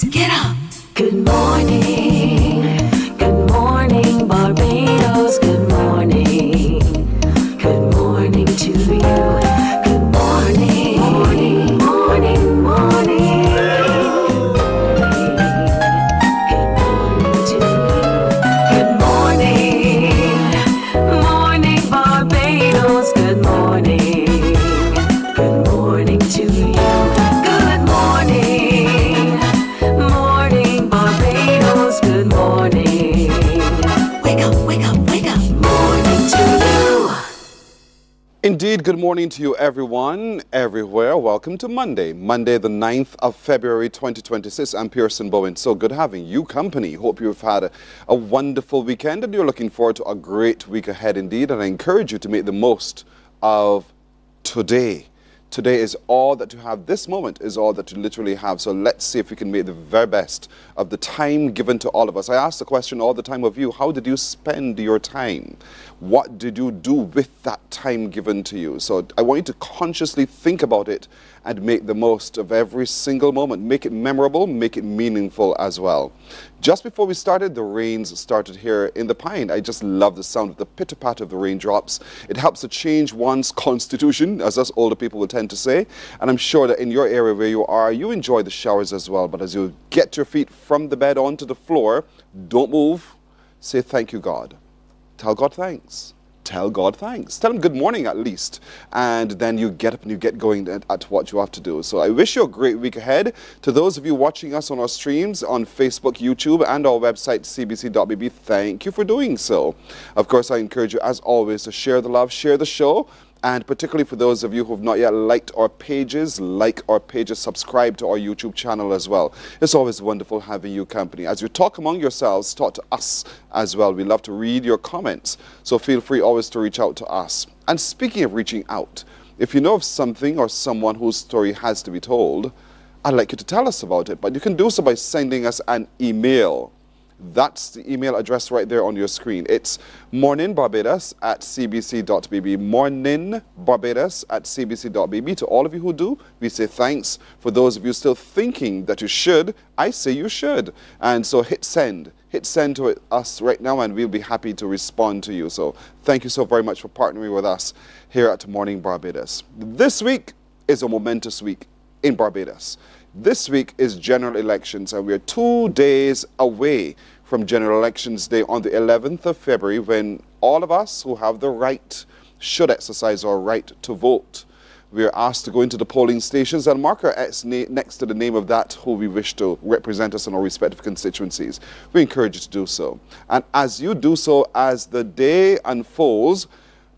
Barbados. Get up. Good morning. Good morning, Barbados. Good morning. Good morning to you. Good morning. Morning, morning, morning. Good morning to you. Good morning. Morning, Barbados. Good morning. Good morning to you. Good morning. Morning, Barbados. Good morning. Wake up, wake up, wake up. Morning to you. Indeed, good morning to you everyone, everywhere. Welcome to Monday the 9th of February 2026. I'm Pearson Bowen. So good having you company. Hope you've had a wonderful weekend and you're looking forward to a great week ahead indeed. And I encourage you to make the most of today. Today is all that you have. This moment is all that you literally have. So let's see if we can make the very best of the time given to all of us. I ask the question all the time of you, how did you spend your time? What did you do with that time given to you? So I want you to consciously think about it and make the most of every single moment. Make it memorable, make it meaningful as well. Just before we started, the rains started here in the Pine. I just love the sound of the pitter-patter of the raindrops. It helps to change one's constitution, as us older people will tend to say. And I'm sure that in your area where you are, you enjoy the showers as well. But as you get your feet from the bed onto the floor, don't move. Say thank you, God. Tell God thanks. Tell God thanks. Tell him good morning at least. And then you get up and you get going at what you have to do. So I wish you a great week ahead. To those of you watching us on our streams on Facebook, YouTube, and our website, cbc.bb, thank you for doing so. Of course, I encourage you, as always, to share the love, share the show. And particularly for those of you who have not yet liked our pages, subscribe to our YouTube channel as well. It's always wonderful having you company. As you talk among yourselves, talk to us as well. We love to read your comments. So feel free always to reach out to us. And speaking of reaching out, if you know of something or someone whose story has to be told, I'd like you to tell us about it. But you can do so by sending us an email. That's the email address right there on your screen. It's morninbarbados@cbc.bb. Morninbarbados@cbc.bb. To all of you who do, we say thanks. For those of you still thinking that you should, I say you should. And so hit send. Hit send to us right now and we'll be happy to respond to you. So thank you so very much for partnering with us here at Morning Barbados. This week is a momentous week in Barbados. This week is general elections and we're 2 days away from General Elections Day on the 11th of February, when all of us who have the right should exercise our right to vote. We are asked to go into the polling stations and mark our X next to the name of that who we wish to represent us in our respective constituencies. We encourage you to do so. And as you do so, as the day unfolds,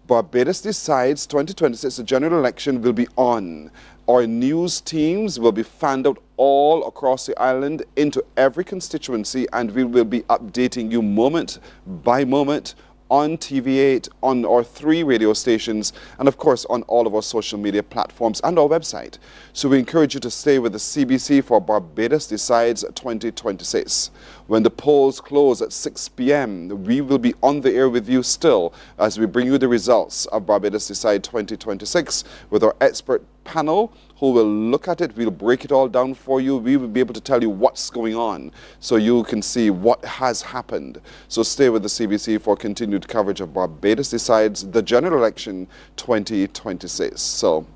Barbados Decides 2026, the general election will be on. Our news teams will be fanned out all across the island into every constituency, and we will be updating you moment by moment on TV8, on our 3 radio stations, and of course on all of our social media platforms and our website. So we encourage you to stay with the CBC for Barbados Decides 2026. When the polls close at 6 p.m., we will be on the air with you still as we bring you the results of Barbados Decide 2026 with our expert panel who will look at it. We'll break it all down for you. We will be able to tell you what's going on so you can see what has happened. So stay with the CBC for continued coverage of Barbados Decides the general election 2026. So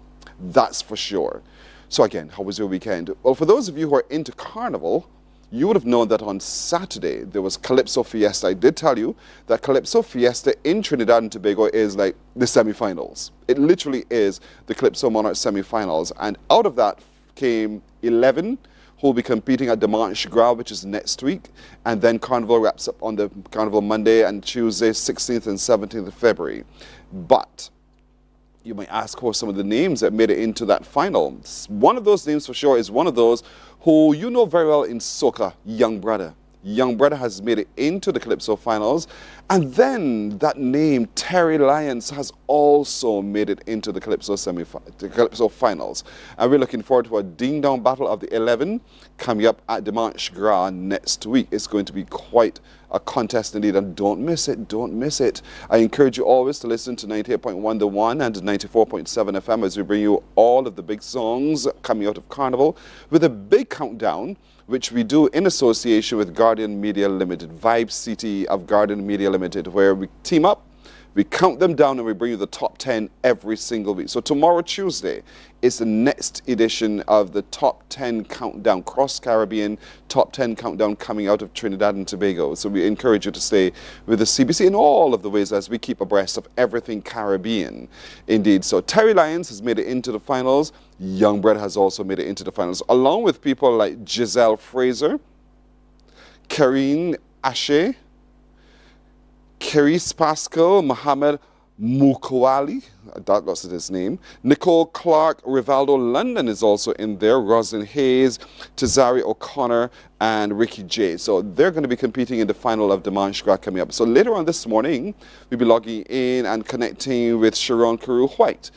that's for sure. So again, how was your weekend? Well, for those of you who are into Carnival, you would have known that on Saturday there was Calypso Fiesta. I did tell you that Calypso Fiesta in Trinidad and Tobago is like the semi-finals. It literally is the Calypso Monarch semi-finals. And out of that came 11 who will be competing at Dimanche Gras, which is next week. And then Carnival wraps up on the Carnival Monday and Tuesday, 16th and 17th of February. But you might ask who are some of the names that made it into that final. One of those names for sure is one of those who you know very well in soca, Young Brother. Young Brother has made it into the Calypso finals. And then that name, Terry Lyons, has also made it into the Calypso finals. And we're looking forward to a ding-dong battle of the 11 coming up at Dimanche Gras next week. It's going to be quite a contest indeed, and don't miss it, don't miss it. I encourage you always to listen to 98.1 The One and 94.7 FM as we bring you all of the big songs coming out of Carnival with a big countdown, which we do in association with Guardian Media Limited, Vibe City of Guardian Media Limited, where we team up, we count them down, and we bring you the top 10 every single week. So tomorrow, Tuesday, is the next edition of the top 10 countdown, cross-Caribbean top 10 countdown coming out of Trinidad and Tobago. So we encourage you to stay with the CBC in all of the ways as we keep abreast of everything Caribbean. Indeed. So Terry Lyons has made it into the finals. Youngbred has also made it into the finals, along with people like Giselle Fraser, Karine Ashe, Keris Pascal, Mohammed Mukwali, that's his name. Nicole Clark, Rivaldo London is also in there. Roslyn Hayes, Tazari O'Connor, and Ricky J. So they're going to be competing in the final of Demonstrator coming up. So later on this morning, we'll be logging in and connecting with Sharon Carew White,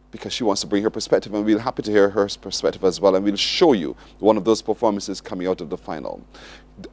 because she wants to bring her perspective, and we're happy to hear her perspective as well, and we'll show you one of those performances coming out of the final.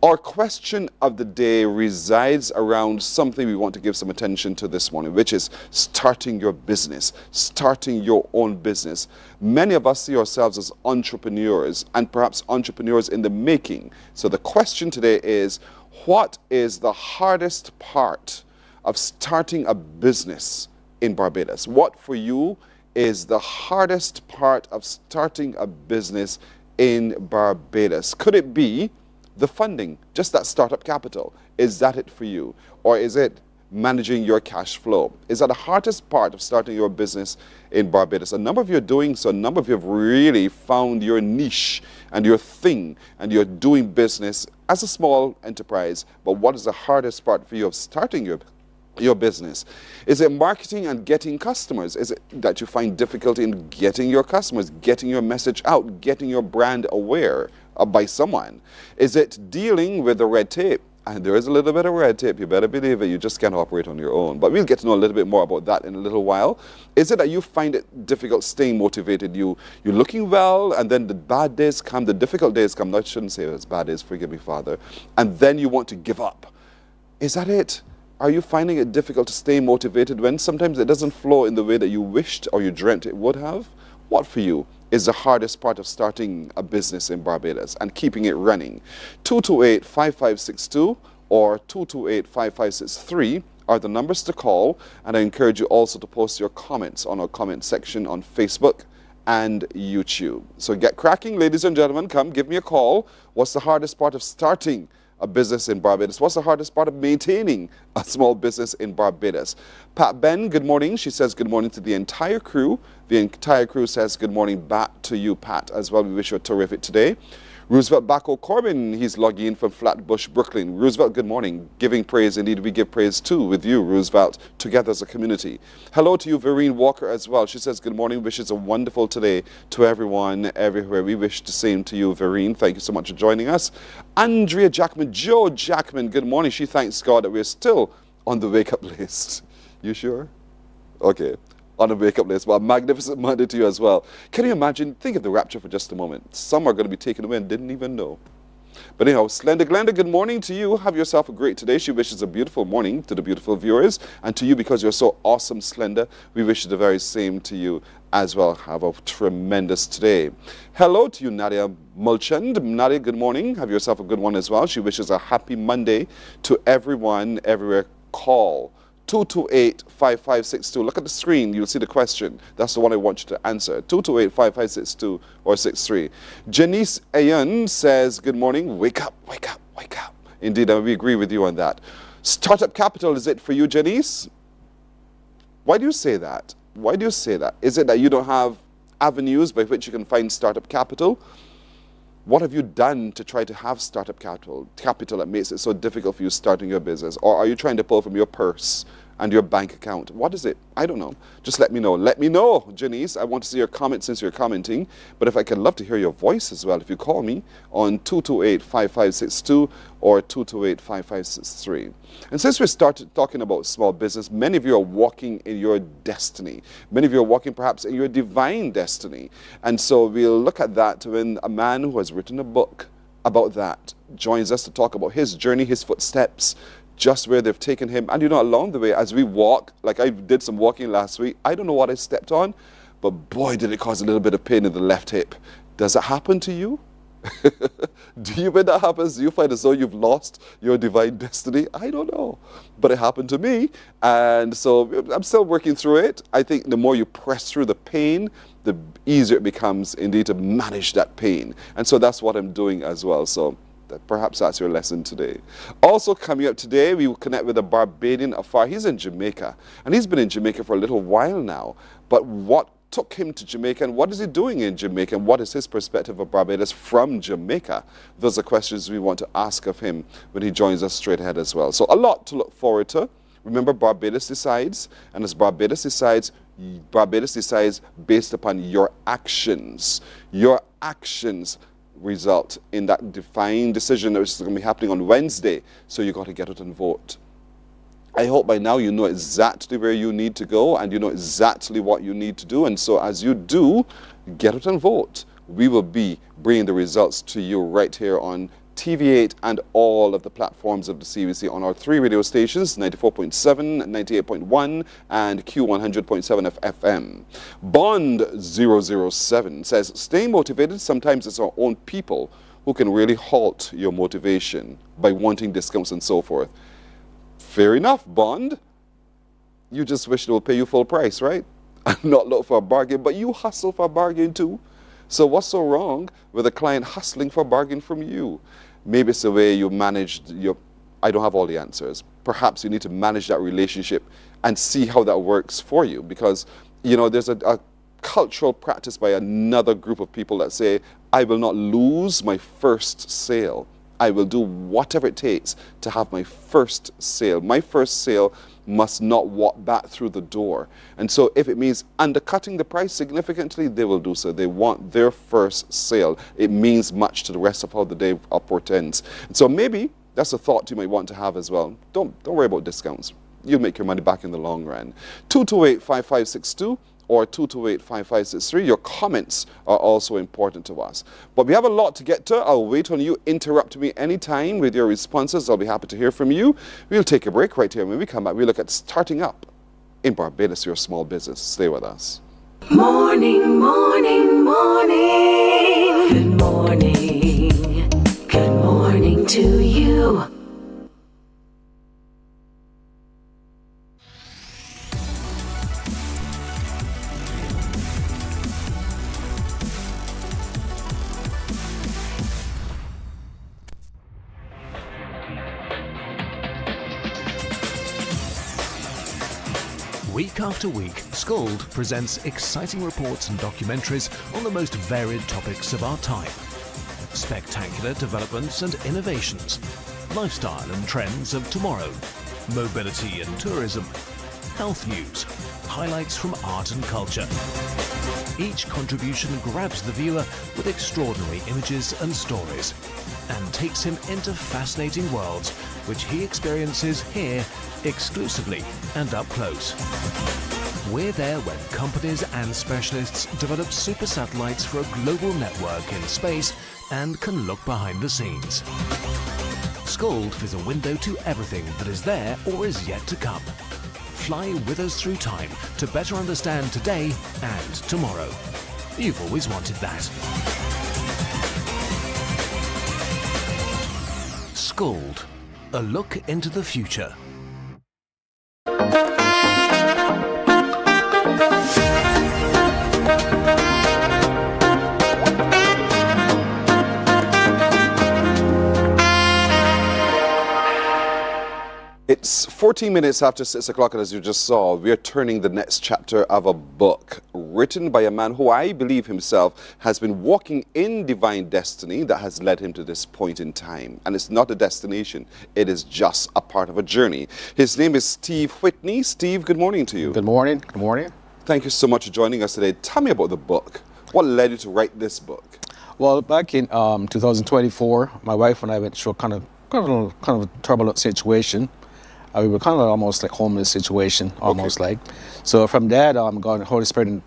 Our question of the day resides around something we want to give some attention to this morning, which is starting your business, starting your own business. Many of us see ourselves as entrepreneurs, and perhaps entrepreneurs in the making. So the question today is, what is the hardest part of starting a business in Barbados? What for you is the hardest part of starting a business in Barbados? Could it be the funding, just that startup capital? Is that it for you? Or is it managing your cash flow? Is that the hardest part of starting your business in Barbados? A number of you are doing so. A number of you have really found your niche and your thing, and you're doing business as a small enterprise. But what is the hardest part for you of starting your business? Is it marketing and getting customers? Is it that you find difficulty in getting your customers, getting your message out, getting your brand aware by someone? Is it dealing with the red tape? And there is a little bit of red tape, you better believe it, you just can't operate on your own. But we'll get to know a little bit more about that in a little while. Is it that you find it difficult staying motivated? You're looking well, and then the bad days come, the difficult days come. No, I shouldn't say it's bad days, forgive me, Father. And then you want to give up. Is that it? Are you finding it difficult to stay motivated when sometimes it doesn't flow in the way that you wished or you dreamt it would have? What for you is the hardest part of starting a business in Barbados and keeping it running? 228-5562 or 228-5563 are the numbers to call, and I encourage you also to post your comments on our comment section on Facebook and YouTube. So get cracking, ladies and gentlemen. Come, give me a call. What's the hardest part of starting a business in Barbados? What's the hardest part of maintaining a small business in Barbados? Pat Ben, good morning. She says good morning to the entire crew. The entire crew says good morning back to you, Pat, as well. We wish you a terrific today. Roosevelt Bacco Corbin, he's logging in from Flatbush, Brooklyn. Roosevelt, good morning. Giving praise, indeed we give praise too with you, Roosevelt, together as a community. Hello to you, Vereen Walker, as well. She says good morning, wishes a wonderful today to everyone, everywhere. We wish the same to you, Vereen. Thank you so much for joining us. Andrea Jackman, Joe Jackman, good morning. She thanks God that we're still on the wake-up list. You sure? Okay. On the wake-up list. Well, magnificent Monday to you as well. Can you imagine? Think of the rapture for just a moment. Some are going to be taken away and didn't even know. But anyhow, Slender Glenda, good morning to you. Have yourself a great today. She wishes a beautiful morning to the beautiful viewers. And to you, because you're so awesome, Slender, we wish the very same to you as well. Have a tremendous today. Hello to you, Nadia Mulchand. Nadia, good morning. Have yourself a good one as well. She wishes a happy Monday to everyone, everywhere. Call 228-5562. Look at the screen. You'll see the question. That's the one I want you to answer. 228-5562 or 63. Janice Ayan says, good morning. Wake up, wake up, wake up. Indeed, we agree with you on that. Startup capital, is it for you, Janice? Why do you say that? Why do you say that? Is it that you don't have avenues by which you can find startup capital? What have you done to try to have startup capital that makes it so difficult for you starting your business? Or are you trying to pull from your purse and your bank account? What is it? I don't know. Just let me know. Let me know, Janice. I want to see your comment since you're commenting. But if I can love to hear your voice as well, if you call me on 228-5562 or 228-5563. And since we started talking about small business, many of you are walking in your destiny. Many of you are walking perhaps in your divine destiny. And so we'll look at that when a man who has written a book about that joins us to talk about his journey, his footsteps, just where they've taken him. And along the way, as we walk, like I did some walking last week, I don't know what I stepped on, but boy, did it cause a little bit of pain in the left hip. Does it happen to you? When that happens, do you find as though you've lost your divine destiny? I don't know. But it happened to me. And so I'm still working through it. I think the more you press through the pain, the easier it becomes indeed to manage that pain. And so that's what I'm doing as well. So perhaps that's your lesson today. Also coming up today, we will connect with a Barbadian afar. He's in Jamaica. And he's been in Jamaica for a little while now. But what took him to Jamaica, and what is he doing in Jamaica, and what is his perspective of Barbados from Jamaica? Those are questions we want to ask of him when he joins us straight ahead as well. So a lot to look forward to. Remember, Barbados decides, and as Barbados decides based upon your actions. Your actions result in that defined decision that is going to be happening on Wednesday. So you got to get out and vote. I hope by now you know exactly where you need to go and you know exactly what you need to do. And so as you do, get out and vote. We will be bringing the results to you right here on TV8 and all of the platforms of the CBC on our 3 radio stations, 94.7, 98.1, and Q100.7 FM. Bond 007 says, staying motivated, sometimes it's our own people who can really halt your motivation by wanting discounts and so forth. Fair enough, Bond. You just wish they will pay you full price, right? And not look for a bargain, but you hustle for a bargain too. So what's so wrong with a client hustling for a bargain from you? Maybe it's the way you managed your... I don't have all the answers. Perhaps you need to manage that relationship and see how that works for you. Because, there's a cultural practice by another group of people that say, I will not lose my first sale. I will do whatever it takes to have my first sale. My first sale must not walk back through the door. And so if it means undercutting the price significantly, they will do so. They want their first sale. It means much to the rest of how the day portends. And so maybe that's a thought you might want to have as well. Don't worry about discounts. You'll make your money back in the long run. 228-5562. Or 228-5563. Your comments are also important to us. But we have a lot to get to. I'll wait on you. Interrupt me anytime with your responses. I'll be happy to hear from you. We'll take a break right here. When we come back, we'll look at starting up in Barbados, your small business. Stay with us. Morning, morning, morning. Good morning. Good morning to you. Week after week, Scold presents exciting reports and documentaries on the most varied topics of our time. Spectacular developments and innovations, lifestyle and trends of tomorrow, mobility and tourism, health news, highlights from art and culture. Each contribution grabs the viewer with extraordinary images and stories and takes him into fascinating worlds which he experiences here exclusively and up close. We're there when companies and specialists develop super satellites for a global network in space and can look behind the scenes. Scold is a window to everything that is there or is yet to come. Fly with us through time to better understand today and tomorrow. You've always wanted that. Scold, a look into the future. It's 14 minutes after 6 o'clock, and as you just saw, we are turning the next chapter of a book written by a man who I believe himself has been walking in divine destiny that has led him to this point in time. And it's not a destination, it is just a part of a journey. His name is Steve Whitney. Steve, good morning to you. Good morning. Good morning. Thank you so much for joining us today. Tell me about the book. What led you to write this book? Well, back in 2024, my wife and I went through a kind of a turbulent situation. We were kind of almost like homeless situation, almost like. So from that, God, the Holy Spirit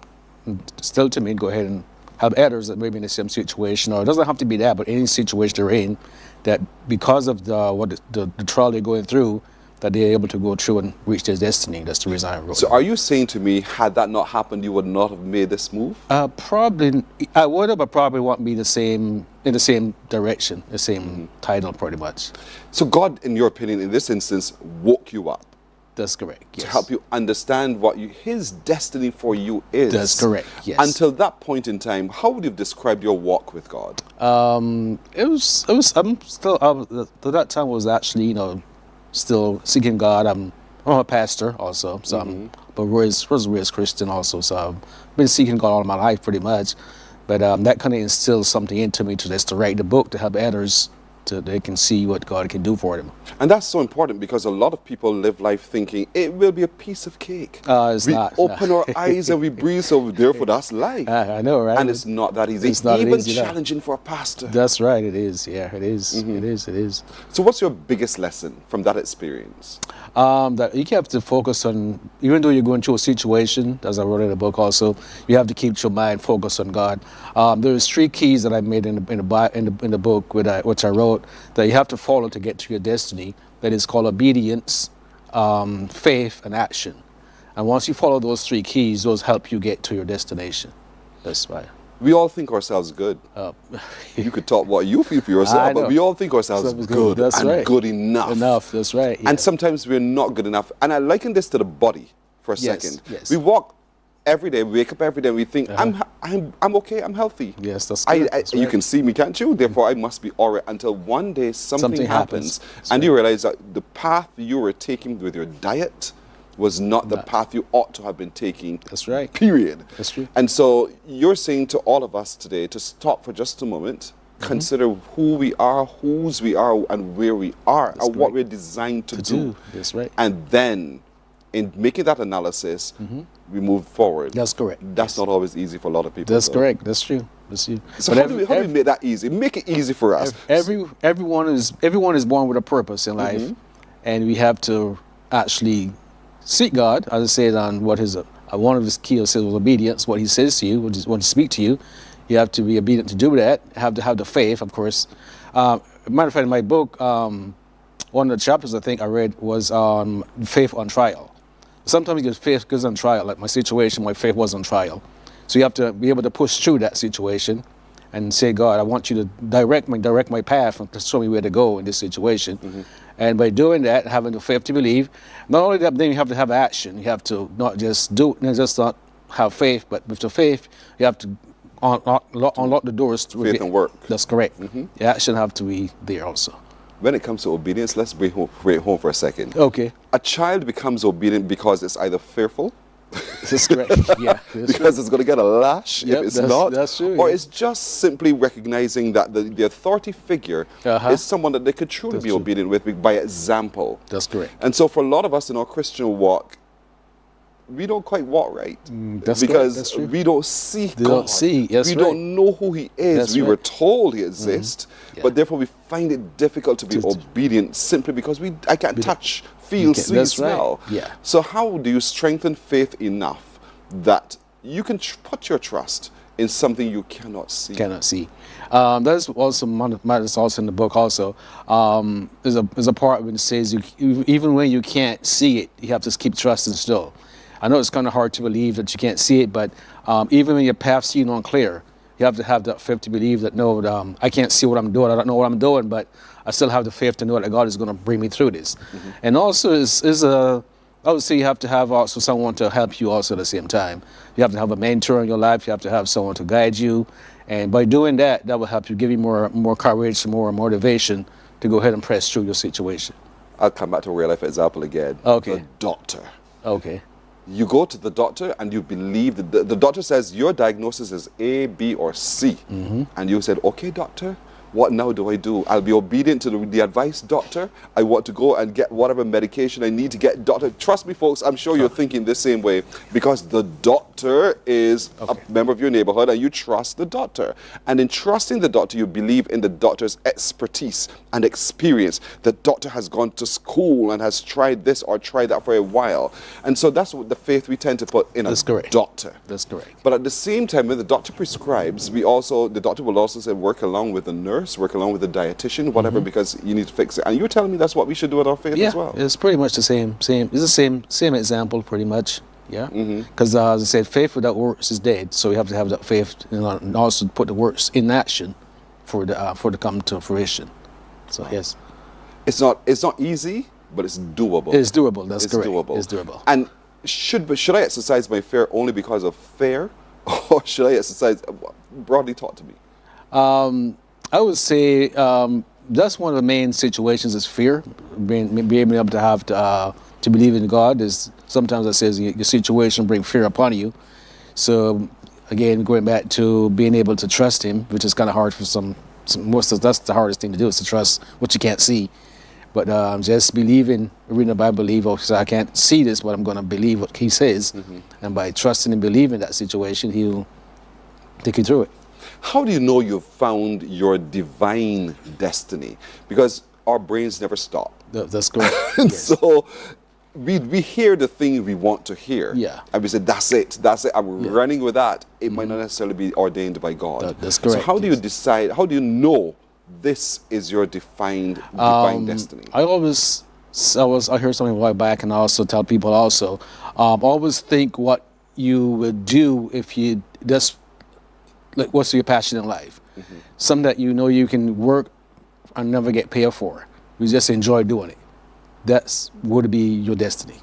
instilled to me to go ahead and help others that may be in the same situation, or it doesn't have to be that, but any situation they're in, that because of the trial they're going through, that they're able to go through and reach their destiny. That's the reason I wrote So it. are you saying to me, had that not happened, you would not have made this move? Probably, I would have, but probably won't be in the same direction, the same title, pretty much. So God, in your opinion, in this instance, woke you up That's correct. Yes. to help you understand what His destiny for you is. That's correct. Yes. Until that point in time, how would you have described your walk with God? It was. I'm still. To that time was actually, still seeking God. I'm a pastor also, so but was raised Christian also. So I've been seeking God all my life pretty much. But that kind of instilled something into me to write the book to help others they can see what God can do for them. And that's so important because a lot of people live life thinking it will be a piece of cake. It's we not. open our eyes and we breathe, so therefore that's life. I know, right? And it's not that easy. It's not even easy, no. challenging for a pastor. That's right. It is. Yeah, it is. It is. It is. So what's your biggest lesson from that experience? That you have to focus on, even though you're going through a situation, as I wrote in the book also, you have to keep your mind focused on God. There's 3 keys that I made in the book which I wrote that you have to follow to get to your destiny. That is called obedience, faith, and action. And once you follow those 3 keys, those help you get to your destination. That's why. We all think ourselves good. You could talk what you feel for I yourself, know. but we all think ourselves Something's good That's and right. good enough. Enough, that's right. Yeah. And sometimes we're not good enough. And I liken this to the body for a Yes, second. yes. We walk every day, we wake up every day, and we think, I'm okay, I'm healthy. Yes, that's correct. That's You right. can see me, can't you? Therefore, I must be all right. Until one day something happens. happens. And you realize that the path you were taking with your diet was not the path you ought to have been taking. That's right. Period. That's true. And so you're saying to all of us today to stop for just a moment, consider who we are, whose we are, and where we are, and what we're designed to do. That's right. And then, in making that analysis, we move forward. That's correct. That's not always easy for a lot of people. That's though. correct. That's true. That's true. So how do we make that easy? Make it easy for us. Everyone is born with a purpose in life, and we have to actually seek God. As I said, on what his one of his keys says was obedience. What He says to you, what He speaks to you, you have to be obedient to do that. Have to have the faith, of course. Matter of fact, in my book, one of the chapters I think I read was faith on trial. Sometimes your faith goes on trial. Like my situation, my faith was on trial. So you have to be able to push through that situation and say, God, I want you to direct my path and to show me where to go in this situation. And by doing that, having the faith to believe, not only that, then you have to have action. You have to not just not have faith, but with the faith, you have to unlock the doors. Faith and work. That's correct. The action have to be there also. When it comes to obedience, let's bring it home for a second. Okay. A child becomes obedient because it's either fearful, That's correct. Yeah. That's because it's going to get a lash Yep, if it's that's- not, that's true, or yeah. it's just simply recognizing that the authority figure is someone that they could truly That's be true. obedient with by example. That's correct. And so for a lot of us in our Christian walk, we don't quite walk right that's because correct, that's true. we don't see They God. don't see, that's we right. don't know who He is. That's we right. were told He exists, Yeah. but therefore we find it difficult to be obedient simply because I can't touch, feel, see, that's right. smell. Yeah. So how do you strengthen faith enough that you can put your trust in something you cannot see? Cannot see. That's also that's also in the book. Also, there's a part when it says even when you can't see it, you have to keep trusting still. I know it's kind of hard to believe that you can't see it, but even when your path seems unclear, you have to have that faith to believe that no, I can't see what I'm doing. I don't know what I'm doing, but I still have the faith to know that God is going to bring me through this. And also, I would say you have to have also someone to help you also at the same time. You have to have a mentor in your life. You have to have someone to guide you. And by doing that, that will help you, give you more courage, more motivation to go ahead and press through your situation. I'll come back to a real life example again. Okay. The doctor. Okay. You go to the doctor and you believe that the doctor says your diagnosis is A, B, or C. And you said, okay, doctor, what now do I do? I'll be obedient to the advice, doctor. I want to go and get whatever medication I need to get, doctor. Trust me, folks, I'm sure you're thinking the same way because the doctor is a member of your neighborhood and you trust the doctor. And in trusting the doctor, you believe in the doctor's expertise and experience. The doctor has gone to school and has tried this or tried that for a while. And so that's what the faith we tend to put in That's a correct. doctor. That's correct. But at the same time, when the doctor prescribes, the doctor will also say work along with the nurse nurse, work along with a dietitian, whatever, because you need to fix it. And you're telling me that's what we should do with our faith Yeah, as well. it's pretty much the same. It's the same example, pretty much. Yeah, because as I said, faith without works is dead. So we have to have that faith, and also put the works in action for to come to fruition. So yes, It's not easy, but it's doable. it's doable. That's It's correct. doable. It's doable. And should I exercise my fear only because of fear, or should I exercise? Broadly, talk to me. I would say that's one of the main situations is fear. Being able to have to believe in God is sometimes it says your situation bring fear upon you. So again, going back to being able to trust Him, which is kind of hard for some most of that's the hardest thing to do is to trust what you can't see. But just believing, reading the Bible, believe. Oh, so I can't see this, but I'm going to believe what He says, and by trusting and believing that situation, He'll take you through it. How do you know you've found your divine destiny? Because our brains never stop. That's correct. And Yes. so we hear the thing we want to hear. Yeah. And we say, that's it. And we're running with that. It might not necessarily be ordained by God. That's So correct, how do you yes. decide, how do you know this is your divine destiny? I heard something a while back, and I also tell people also, always think what you would do if you just, like, what's your passion in life? Something that you know you can work and never get paid for. You just enjoy doing it. That's would be your destiny.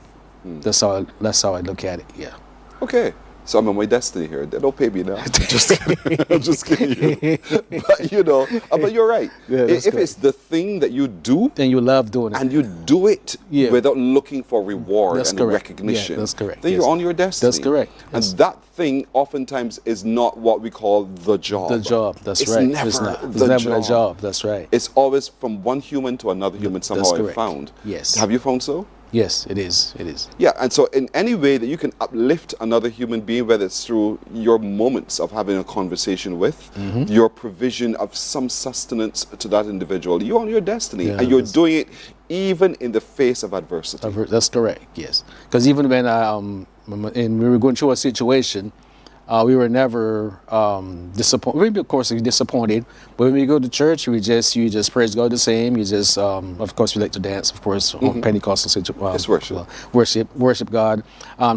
That's how I look at it. Yeah. Okay. So I'm on my destiny here. They don't pay me now. Just kidding. I'm just kidding you. But you're right. Yeah, that's If correct. it's the thing that you do, Then you love doing it. and you do it Yeah. without looking for reward That's and correct. recognition, Yeah, that's correct. then Yes. you're on your destiny. That's correct. And Yes. that thing oftentimes is not what we call the job. The job. That's It's right. Never It's not. It's the never a job. job. That's right. It's always from one human to another human somehow That's I've correct. found. Yes. Have you found so? Yes, it is. It is. Yeah, and so in any way that you can uplift another human being, whether it's through your moments of having a conversation with, your provision of some sustenance to that individual, you're on your destiny, Yeah, and you're that's- doing it even in the face of adversity. That's correct. Yes. Because even when we were going through a situation, we were never disappointed. We, of course, we disappointed. But when we go to church, you just praise God the same. You just, of course, we like to dance. Of course, on Pentecostal situation. It's worship. Worship God.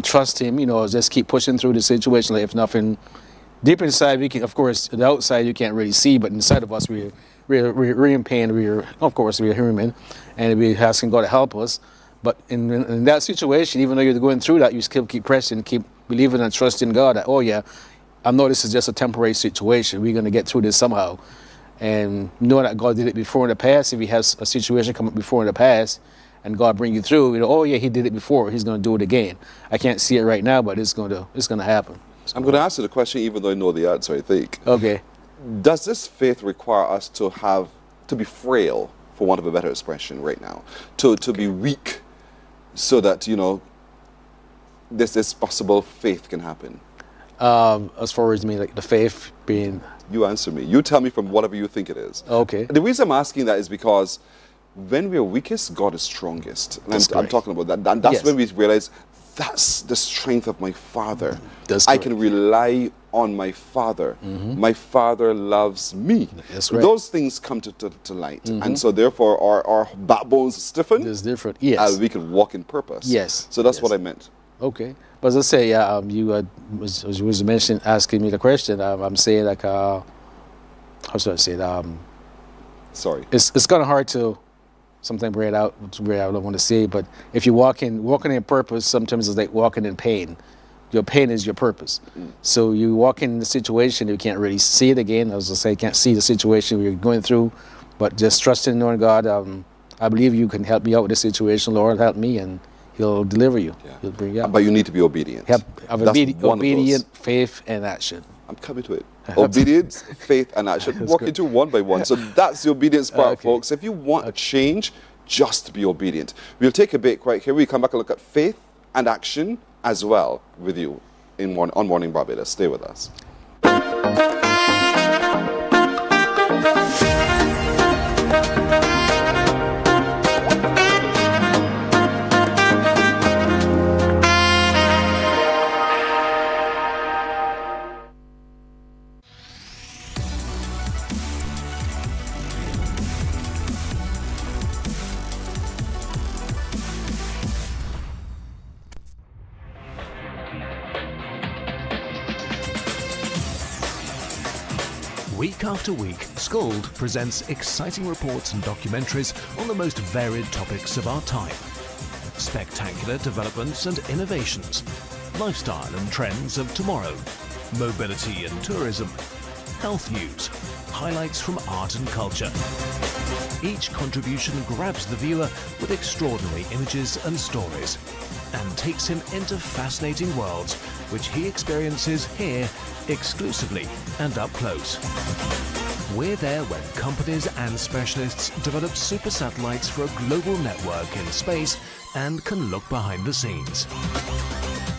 Trust Him. Just keep pushing through the situation. Like if nothing, deep inside, we can. Of course, the outside you can't really see, but inside of us, we're in pain. We're human, and we're asking God to help us. But in that situation, even though you're going through that, you still keep pressing, keep believing and trusting God that, oh yeah, I know this is just a temporary situation. We're going to get through this somehow. And know that God did it before in the past. If He has a situation come up before in the past and God bring you through, oh yeah, He did it before. He's going to do it again. I can't see it right now, but it's going to happen. I'm going to answer the question even though I know the answer, I think. Okay. Does this faith require us to be frail, for want of a better expression right now, to be weak, so that, this possible faith can happen? As far as me, like the faith being... You answer me. You tell me from whatever you think it is. Okay. The reason I'm asking that is because when we're weakest, God is strongest. And That's I'm correct. talking about that. And that's Yes. when we realize that's the strength of my Father. That's I correct. can rely on my Father. My Father loves me. That's right. Those things come to light. And so therefore our backbones stiffen It's different. Yes. and we can walk in purpose. Yes. So that's Yes. what I meant. Okay, but as I say, yeah, you was mentioning asking me the question. I'm saying like, how should I say it? Sorry. It's kind of hard to sometimes bring it out. I don't want to say, but if you're walking in purpose, sometimes it's like walking in pain. Your pain is your purpose. So you walk in the situation, you can't really see it again. As I say, you can't see the situation you're going through, but just trusting and knowing God. I believe you can help me out with this situation. Lord, help me, and He'll deliver you. Yeah. He'll bring you out. But you need to be obedient. Have That's obedient, one of those. faith, and action. I'm coming to it. Obedience, faith, and action. Walk good. into one by one. So that's the obedience part, Okay. folks. If you want a change, just be obedient. We'll take a break right here. We come back and look at faith and action as well with you on Morning Barbados. Stay with us. Week after week, Scold presents exciting reports and documentaries on the most varied topics of our time. Spectacular developments and innovations, lifestyle and trends of tomorrow, mobility and tourism, health news, highlights from art and culture. Each contribution grabs the viewer with extraordinary images and stories and takes him into fascinating worlds which he experiences here exclusively and up close. We're there when companies and specialists develop super satellites for a global network in space and can look behind the scenes.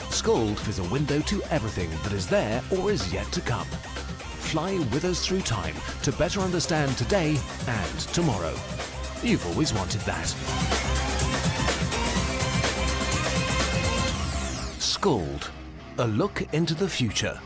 Scold is a window to everything that is there or is yet to come. Fly with us through time to better understand today and tomorrow. You've always wanted that. Scold, a look into the future.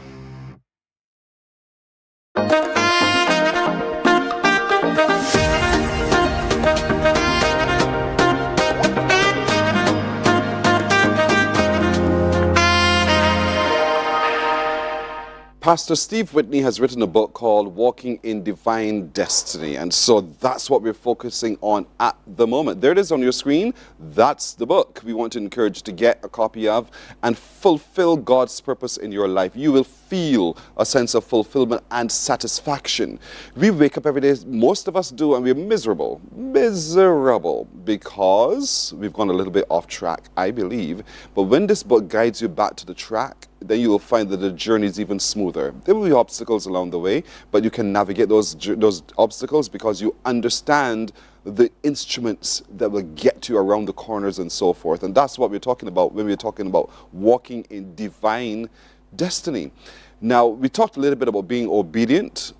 Pastor Steve Whitney has written a book called Walking in Divine Destiny, and so that's what we're focusing on at the moment. There it is on your screen. That's the book we want to encourage you to get a copy of and fulfill God's purpose in your life. You will feel a sense of fulfillment and satisfaction. We wake up every day, most of us do, and we're miserable because we've gone a little bit off track, I believe. But when this book guides you back to the track, then you will find that the journey is even smoother. There will be obstacles along the way, but you can navigate those obstacles because you understand the instruments that will get you around the corners and so forth. And that's what we're talking about when we're talking about walking in divine destiny. Now, we talked a little bit about being obedient,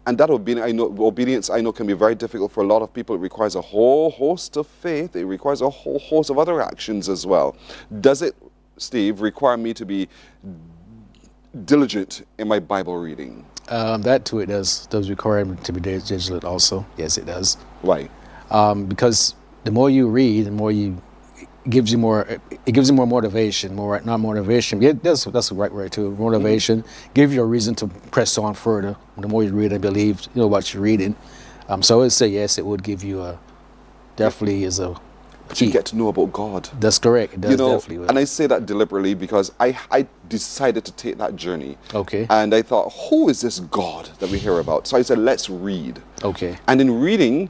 and that obedience I know can be very difficult for a lot of people. It requires a whole host of faith. It requires a whole host of other actions as well. Does it, Steve, require me to be diligent in my Bible reading? That too, it does require me to be diligent also. Yes, it does. Why? Because the more you read, the more it gives you more motivation, not motivation. Yeah, that's the right word too. Motivation, give you a reason to press on further. The more you read and believe, what you're reading. So I would say yes, it would give you definitely is a But you get to know about God. That's correct. It does definitely. And I say that deliberately because I decided to take that journey. Okay. And I thought, who is this God that we hear about? So I said, let's read. Okay. And in reading,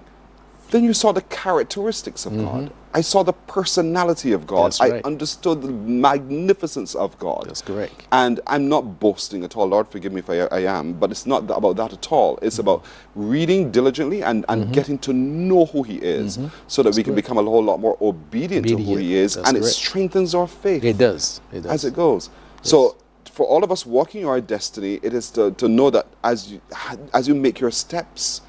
then you saw the characteristics of God. I saw the personality of God. That's right. I understood the magnificence of God. That's correct. And I'm not boasting at all. Lord, forgive me if I am. But it's not about that at all. It's about reading diligently and getting to know who He is so that we can become a whole lot more obedient to who He is. That's and correct. it strengthens our faith. It does. It does. As it goes. Yes. So for all of us walking our destiny, it is to know that as you make your steps,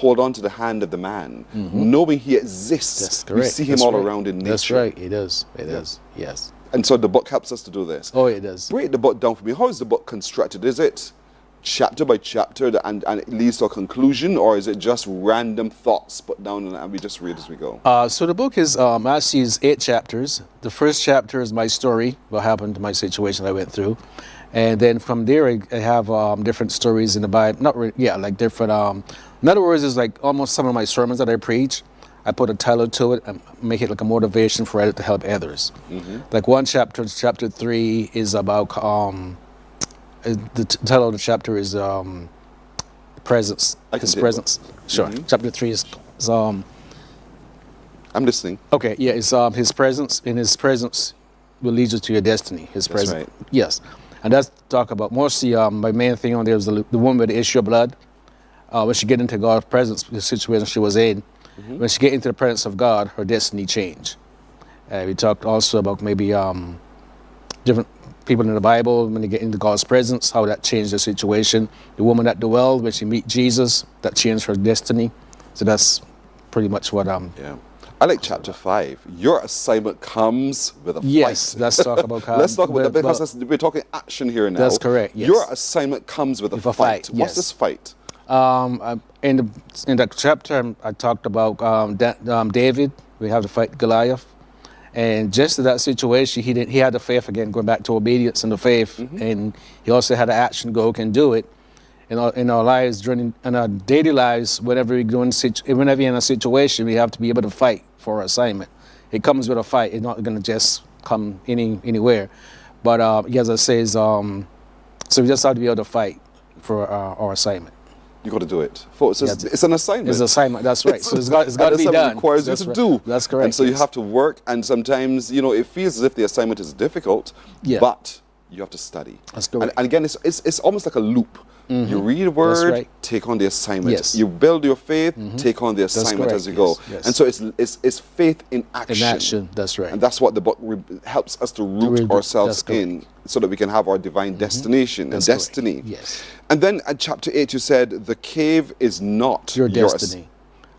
hold on to the hand of the man, knowing he exists. That's correct. We see him all around in nature. That's right. It does. It does. Yes. And so the book helps us to do this. Oh, it does. Break the book down for me. How is the book constructed? Is it chapter by chapter and it leads to a conclusion, or is it just random thoughts put down and we just read as we go? So the book is actually is 8 chapters. The first chapter is my story, what happened to my situation I went through. And then from there, I have different stories in the Bible. Not really, yeah, like different. In other words, it's like almost some of my sermons that I preach. I put a title to it and make it like a motivation for it to help others. Like one chapter, chapter 3, is about the title of the chapter is presence. His presence. Sure. Chapter 3 is I'm listening. okay. Yeah, it's His presence. In His presence will lead you to your destiny. His presence. Right. Yes. And that's talk about mostly my main thing on there is the woman with the issue of blood. When she get into God's presence, the situation she was in, when she get into the presence of God, her destiny changed. We talked also about maybe different people in the Bible when they get into God's presence, how that changed the situation. The woman at the well, when she meet Jesus, that changed her destiny. So that's pretty much what Yeah. I like chapter 5. Your assignment comes with a fight. Yes, let's talk about let's talk about that because we're talking action here now. That's correct, yes. Your assignment comes with a fight. What's yes. this fight? In that chapter, I talked about David. We have to fight Goliath, and just in that situation, he had the faith again, going back to obedience and the faith, and he also had an action go can do it. in our lives, in our daily lives, whenever whenever you're in a situation, we have to be able to fight for our assignment. It comes with a fight. It's not going to just come anywhere. But as I say, so we just have to be able to fight for our assignment. You got to do it. Folks, it's an assignment. It's an assignment, that's right. So it's got to be done. It requires you to do. That's correct. And so you have to work, and sometimes, it feels as if the assignment is difficult, but you have to study. That's correct. And again, it's almost like a loop. You read a word, take on the assignment. Yes. You build your faith, take on the assignment as you go. Yes. And so it's faith in action. In action, that's right. And that's what the book helps us to root ourselves in, so that we can have our divine destination and destiny. Correct. Yes. And then at chapter 8, you said, the cave is not your destiny.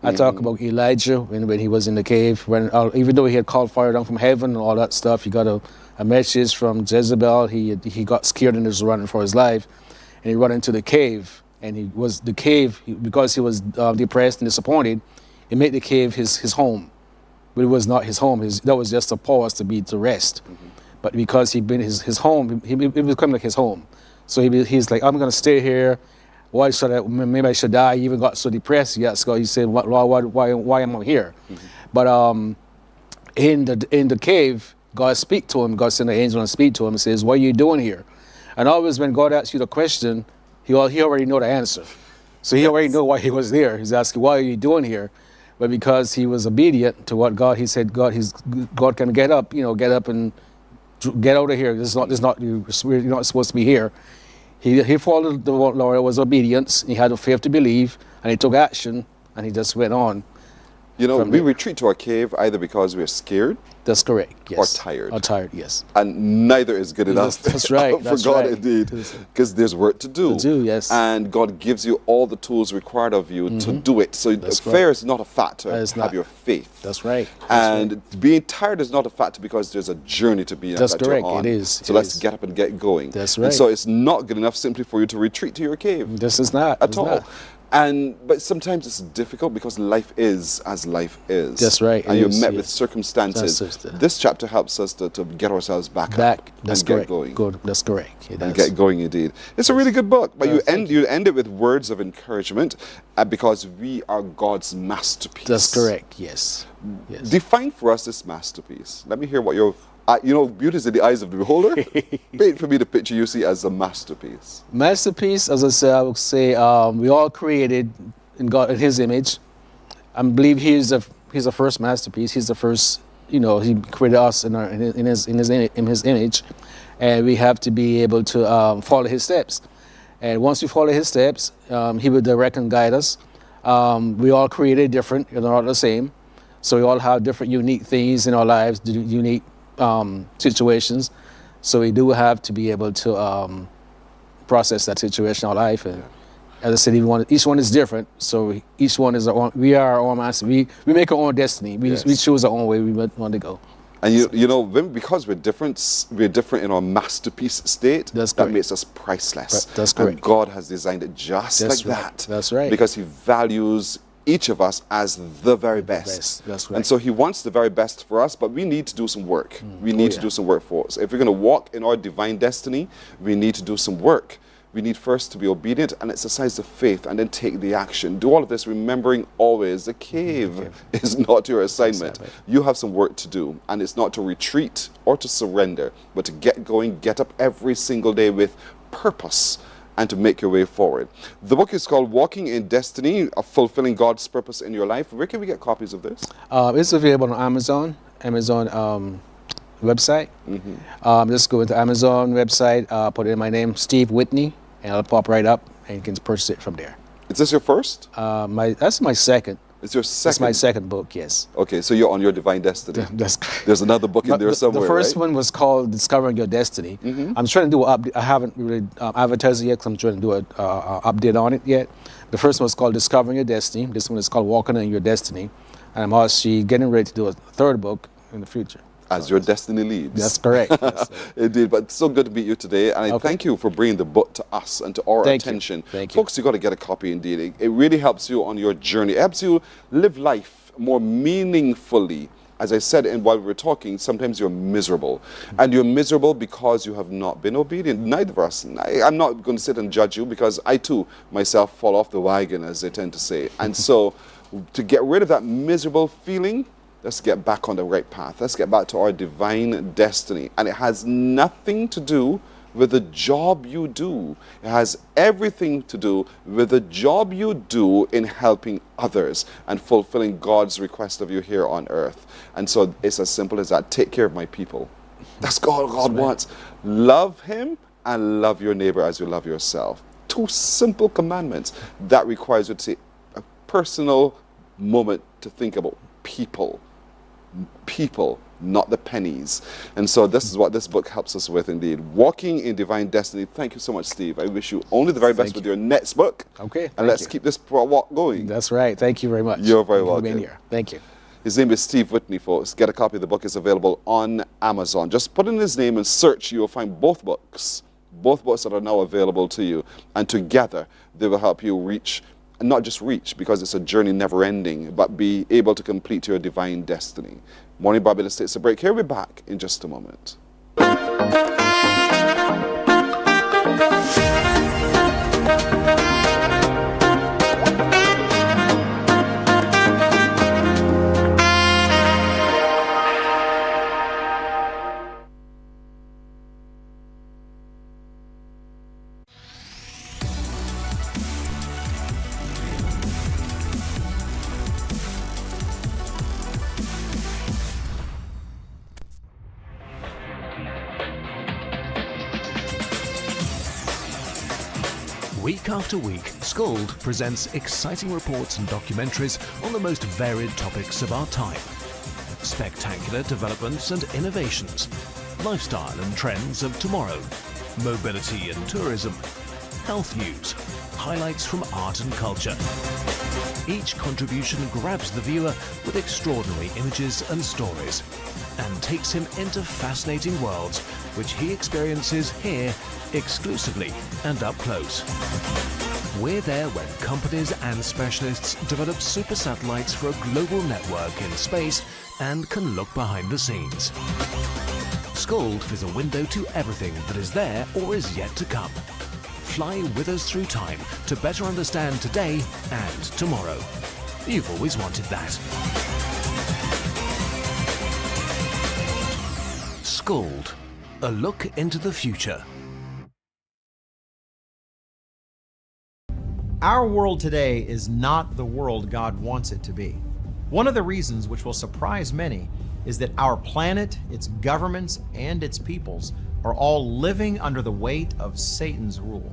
I talk about Elijah when he was in the cave, even though he had called fire down from heaven and all that stuff, he got a message from Jezebel. He got scared and was running for his life. And he ran into the cave, and because he was depressed and disappointed, he made the cave his home. But it was not his home. That was just a pause to rest. But because he'd been his home, it became like his home. So he's like, I'm going to stay here. Why should I? Maybe I should die. He even got so depressed. He said, why am I here? But in the cave, God speak to him. God sent an angel and speak to him and says, what are you doing here? And always when God asks you the question, he already know the answer. So he already know why he was there. He's asking, what are you doing here? But because he was obedient to what God, he said, God can get up and get out of here. You're not supposed to be here. He followed the Lord, was obedience. He had the faith to believe, and he took action, and he just went on. We retreat to our cave either because we're scared. That's correct, yes. Or tired. Or tired, yes. And neither is good enough. That's right. For God, indeed. Because there's work to do. Yes. And God gives you all the tools required of you to do it. So fear is not a factor. Have your faith. That's right. And being tired is not a factor because there's a journey to be on. That's correct. It is. So let's get up and get going. That's right. And so it's not good enough simply for you to retreat to your cave. This is not. At all. But sometimes it's difficult because life is as life is. That's right. And you're met with circumstances. This chapter helps us to get ourselves back up and get going. Good. That's correct. And get going indeed. It's a really good book. But you end it with words of encouragement because we are God's masterpiece. That's correct. Yes. Define for us this masterpiece. Let me hear what your... beauty is in the eyes of the beholder. Paint for me the picture you see as a masterpiece. Masterpiece, as I said, I would say we all created in God, in His image. I believe He's the first masterpiece. He's the first. He created us in His image, and we have to be able to follow His steps. And once we follow His steps, He will direct and guide us. We all created different. They're not the same. So we all have different unique things in our lives, unique situations, so we do have to be able to process that situation in our life. And as I said, each one is different, so each one is we are our own master. We make our own destiny. We choose our own way we want to go. And because we're different in our masterpiece state. That makes us priceless. That's correct. And God has designed it just like that. That's right. Because He values each of us as the very best. That's right. And so He wants the very best for us, but we need to do some work. We need to do some work for us. If we're going to walk in our divine destiny, we need to do some work. We need first to be obedient and exercise the faith and then take the action. Do all of this remembering always the cave is not your assignment. You have some work to do, and it's not to retreat or to surrender, but to get going, get up every single day with purpose and to make your way forward. The book is called Walking in Destiny, Fulfilling God's Purpose in Your Life. Where can we get copies of this? It's available on Amazon website. Just go to Amazon website, put in my name, Steve Whitney, and it'll pop right up, and you can purchase it from there. Is this your first? That's my second. It's your second? That's my second book, yes. Okay, so you're on your divine destiny. There's another book in there somewhere, The first right? one was called Discovering Your Destiny. I'm trying to do I haven't really advertised it yet because I'm trying to do an update on it yet. The first one was called Discovering Your Destiny. This one is called Walking in Your Destiny. And I'm actually getting ready to do a third book in the future. As your destiny leads. That's correct. Yes, indeed. But it's so good to meet you today. And I thank you for bringing the book to us and to our attention. Thank you. Folks, you got to get a copy indeed. It really helps you on your journey. It helps you live life more meaningfully as I said while we were talking, sometimes you're miserable. And you're miserable because you have not been obedient. Neither of us. I'm not going to sit and judge you because I too, myself, fall off the wagon, as they tend to say. And so to get rid of that miserable feeling, let's get back on the right path. Let's get back to our divine destiny. And it has nothing to do with the job you do. It has everything to do with the job you do in helping others and fulfilling God's request of you here on earth. And so it's as simple as that. Take care of my people. That's all God wants. Love him and love your neighbor as you love yourself. 2 simple commandments that requires you to take a personal moment to think about people. People, not the pennies. And so this is what this book helps us with indeed. Walking in Divine Destiny. Thank you so much, Steve. I wish you only the very best with your next book. Okay. And let's keep this walk going. That's right. Thank you very much. You're very welcome. Being here. Thank you. His name is Steve Whitney, folks. Get a copy of the book. It's available on Amazon. Just put in his name and search. You'll find both books. Both books that are now available to you. And together, they will help you reach, and not just reach, because it's a journey never ending, but be able to complete your divine destiny. Morning Barbados takes a break. Here we'll be back in just a moment. Week after week, Scold presents exciting reports and documentaries on the most varied topics of our time. Spectacular developments and innovations, lifestyle and trends of tomorrow, mobility and tourism, health news, highlights from art and culture. Each contribution grabs the viewer with extraordinary images and stories and takes him into fascinating worlds which he experiences here exclusively and up close. We're there when companies and specialists develop super satellites for a global network in space and can look behind the scenes. Scold is a window to everything that is there or is yet to come. Fly with us through time to better understand today and tomorrow. You've always wanted that. Scold, a look into the future. Our world today is not the world God wants it to be. One of the reasons, which will surprise many, is that our planet, its governments, and its peoples are all living under the weight of Satan's rule.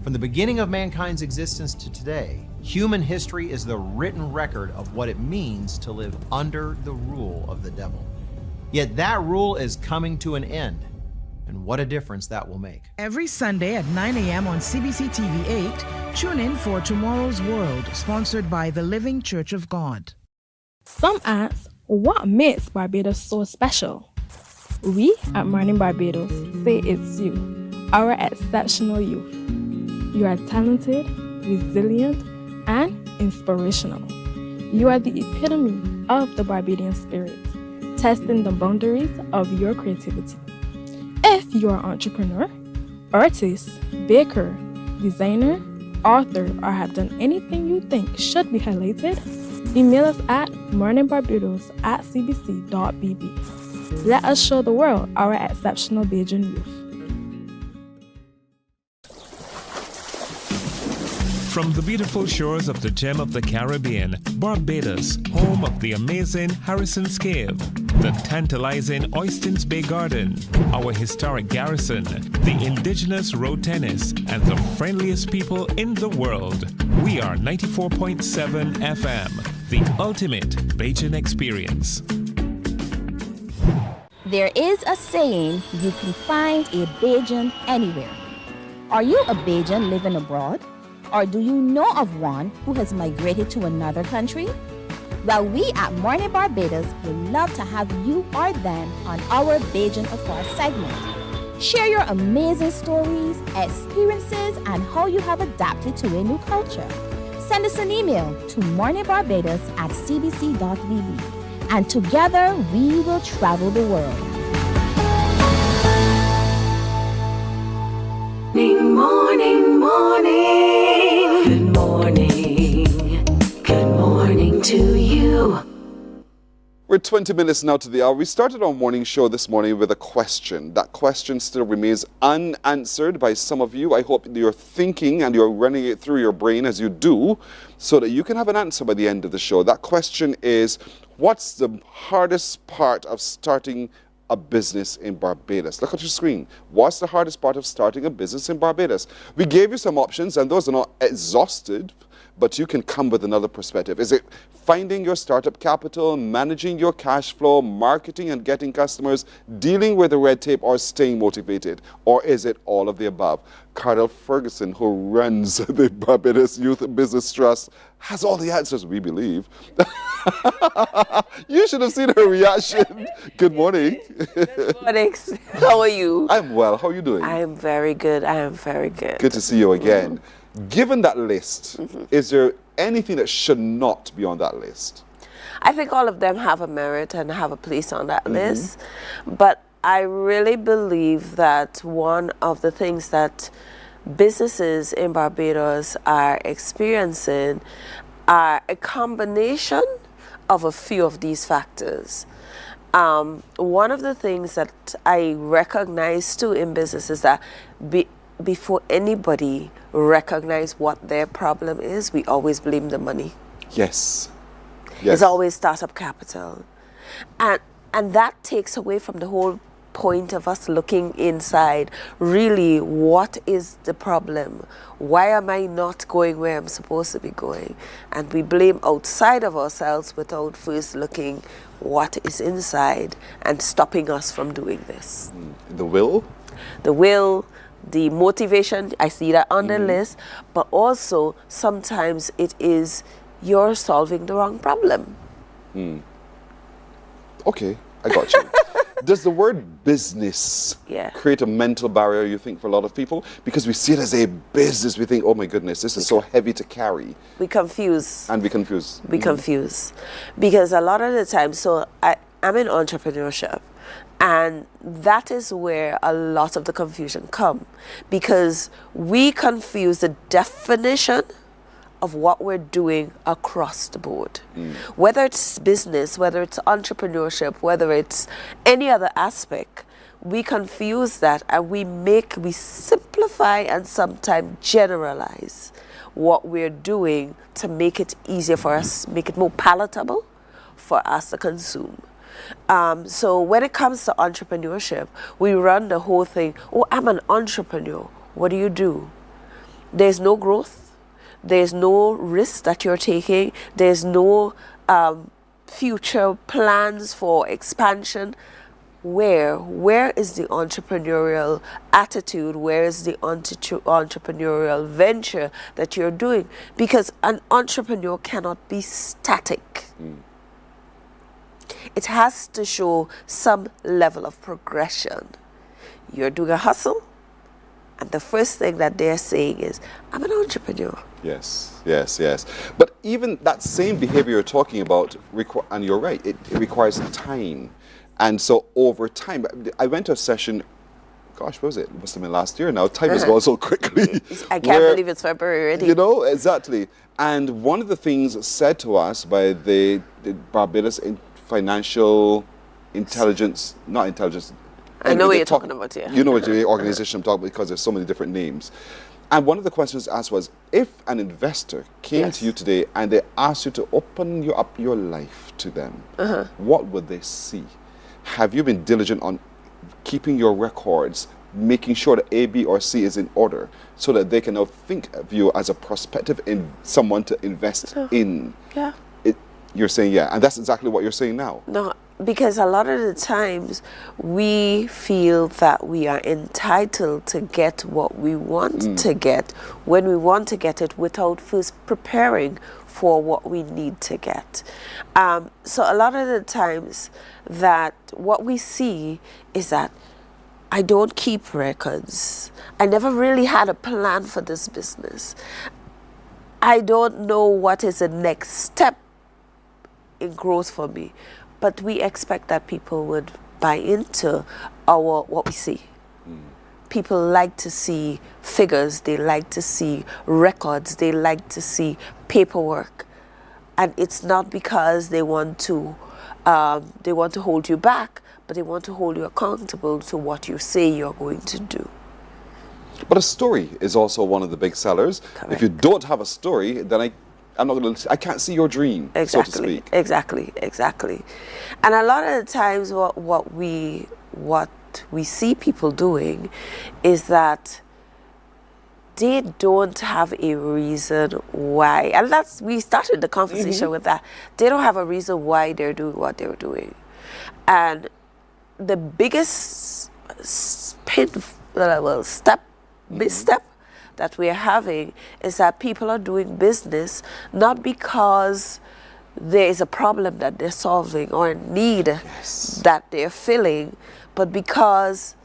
From the beginning of mankind's existence to today, human history is the written record of what it means to live under the rule of the devil. Yet that rule is coming to an end, and what a difference that will make. Every Sunday at 9 a.m. on CBC TV 8, tune in for Tomorrow's World, sponsored by the Living Church of God. Some ask, what makes Barbados so special? We at Mornin Barbados say it's you, our exceptional youth. You are talented, resilient, and inspirational. You are the epitome of the Barbadian spirit, testing the boundaries of your creativity. If you are an entrepreneur, artist, baker, designer, author, or have done anything you think should be highlighted, email us at morninbarbados@cbc.bb. Let us show the world our exceptional Bajan youth. From the beautiful shores of the gem of the Caribbean, Barbados, home of the amazing Harrison's Cave, the tantalizing Oystins Bay Garden, our historic garrison, the indigenous road tennis, and the friendliest people in the world. We are 94.7 FM, the ultimate Bajan experience. There is a saying, you can find a Bajan anywhere. Are you a Bajan living abroad? Or do you know of one who has migrated to another country? Well, we at Mornin Barbados would love to have you or them on our Bajan Affair segment. Share your amazing stories, experiences, and how you have adapted to a new culture. Send us an email to morninbarbados@cbc.bb. and together we will travel the world. Morning, morning. Good morning. Good morning to you. We're 20 minutes now to the hour. We started our morning show this morning with a question. That question still remains unanswered by some of you. I hope you're thinking and you're running it through your brain as you do so that you can have an answer by the end of the show. That question is, what's the hardest part of starting a business in Barbados? Look at your screen. What's the hardest part of starting a business in Barbados? We gave you some options and those are not exhausted, but you can come with another perspective. Is it finding your startup capital, managing your cash flow, marketing and getting customers, dealing with the red tape, or staying motivated? Or is it all of the above? Cardell Ferguson, who runs the Barbados Youth Business Trust, has all the answers, we believe. You should have seen her reaction. Good morning. Good morning. How are you? I'm well. How are you doing? I am very good. I am very good. Good to see you again. Given that list, is there anything that should not be on that list? I think all of them have a merit and have a place on that list. But I really believe that one of the things that businesses in Barbados are experiencing are a combination of a few of these factors. One of the things that I recognize too in business is that before anybody recognize what their problem is, we always blame the money. Yes. It's always startup capital. And that takes away from the whole point of us looking inside. Really, what is the problem? Why am I not going where I'm supposed to be going? And we blame outside of ourselves without first looking what is inside and stopping us from doing this. The will? The will, the motivation, I see that on the list, but also sometimes it is you're solving the wrong problem. Okay, I got you. Does the word business create a mental barrier, you think, for a lot of people? Because we see it as a business, we think, oh my goodness, this is so heavy to carry. We confuse. And we confuse. We confuse. Because a lot of the time, so I'm in entrepreneurship. And that is where a lot of the confusion come, because we confuse the definition of what we're doing across the board. Whether it's business, whether it's entrepreneurship, whether it's any other aspect, we confuse that and we simplify and sometimes generalize what we're doing to make it easier for us, make it more palatable for us to consume. So when it comes to entrepreneurship, we run the whole thing, oh, I'm an entrepreneur. What do? There's no growth. There's no risk that you're taking. There's no future plans for expansion. Where is the entrepreneurial attitude? Where is the entrepreneurial venture that you're doing? Because an entrepreneur cannot be static. It has to show some level of progression. You're doing a hustle, and the first thing that they're saying is, I'm an entrepreneur. Yes. But even that same behavior you're talking about, and you're right, it requires time. And so over time, I went to a session, gosh, what was it? It must have been last year now. Time has gone so quickly. I can't believe it's February already. You know, exactly. And one of the things said to us by the Barbados Financial Intelligence, not intelligence. I know what you're talking about, yeah. You know what the organization I'm talking about, because there's so many different names. And one of the questions asked was, if an investor came to you today and they asked you to open up your life to them, what would they see? Have you been diligent on keeping your records, making sure that A, B, or C is in order, so that they can now think of you as a prospective someone to invest in? Yeah. You're saying yeah, and that's exactly what you're saying now. No, because a lot of the times we feel that we are entitled to get what we want to get when we want to get it without first preparing for what we need to get. So a lot of the times that what we see is that I don't keep records. I never really had a plan for this business. I don't know what is the next step in growth for me. but we expect that people would buy into what we see. People like to see figures, they like to see records, they like to see paperwork. And it's not because they want to hold you back, but they want to hold you accountable to what you say you're going to do. But a story is also one of the big sellers. Correct. If you don't have a story, then I can't see your dream, so to speak. Exactly. And a lot of the times what we see people doing is that they don't have a reason why, and we started the conversation with that. They don't have a reason why they're doing what they're doing. And the biggest misstep that we're having is that people are doing business not because there is a problem that they're solving or a need that they're filling, but because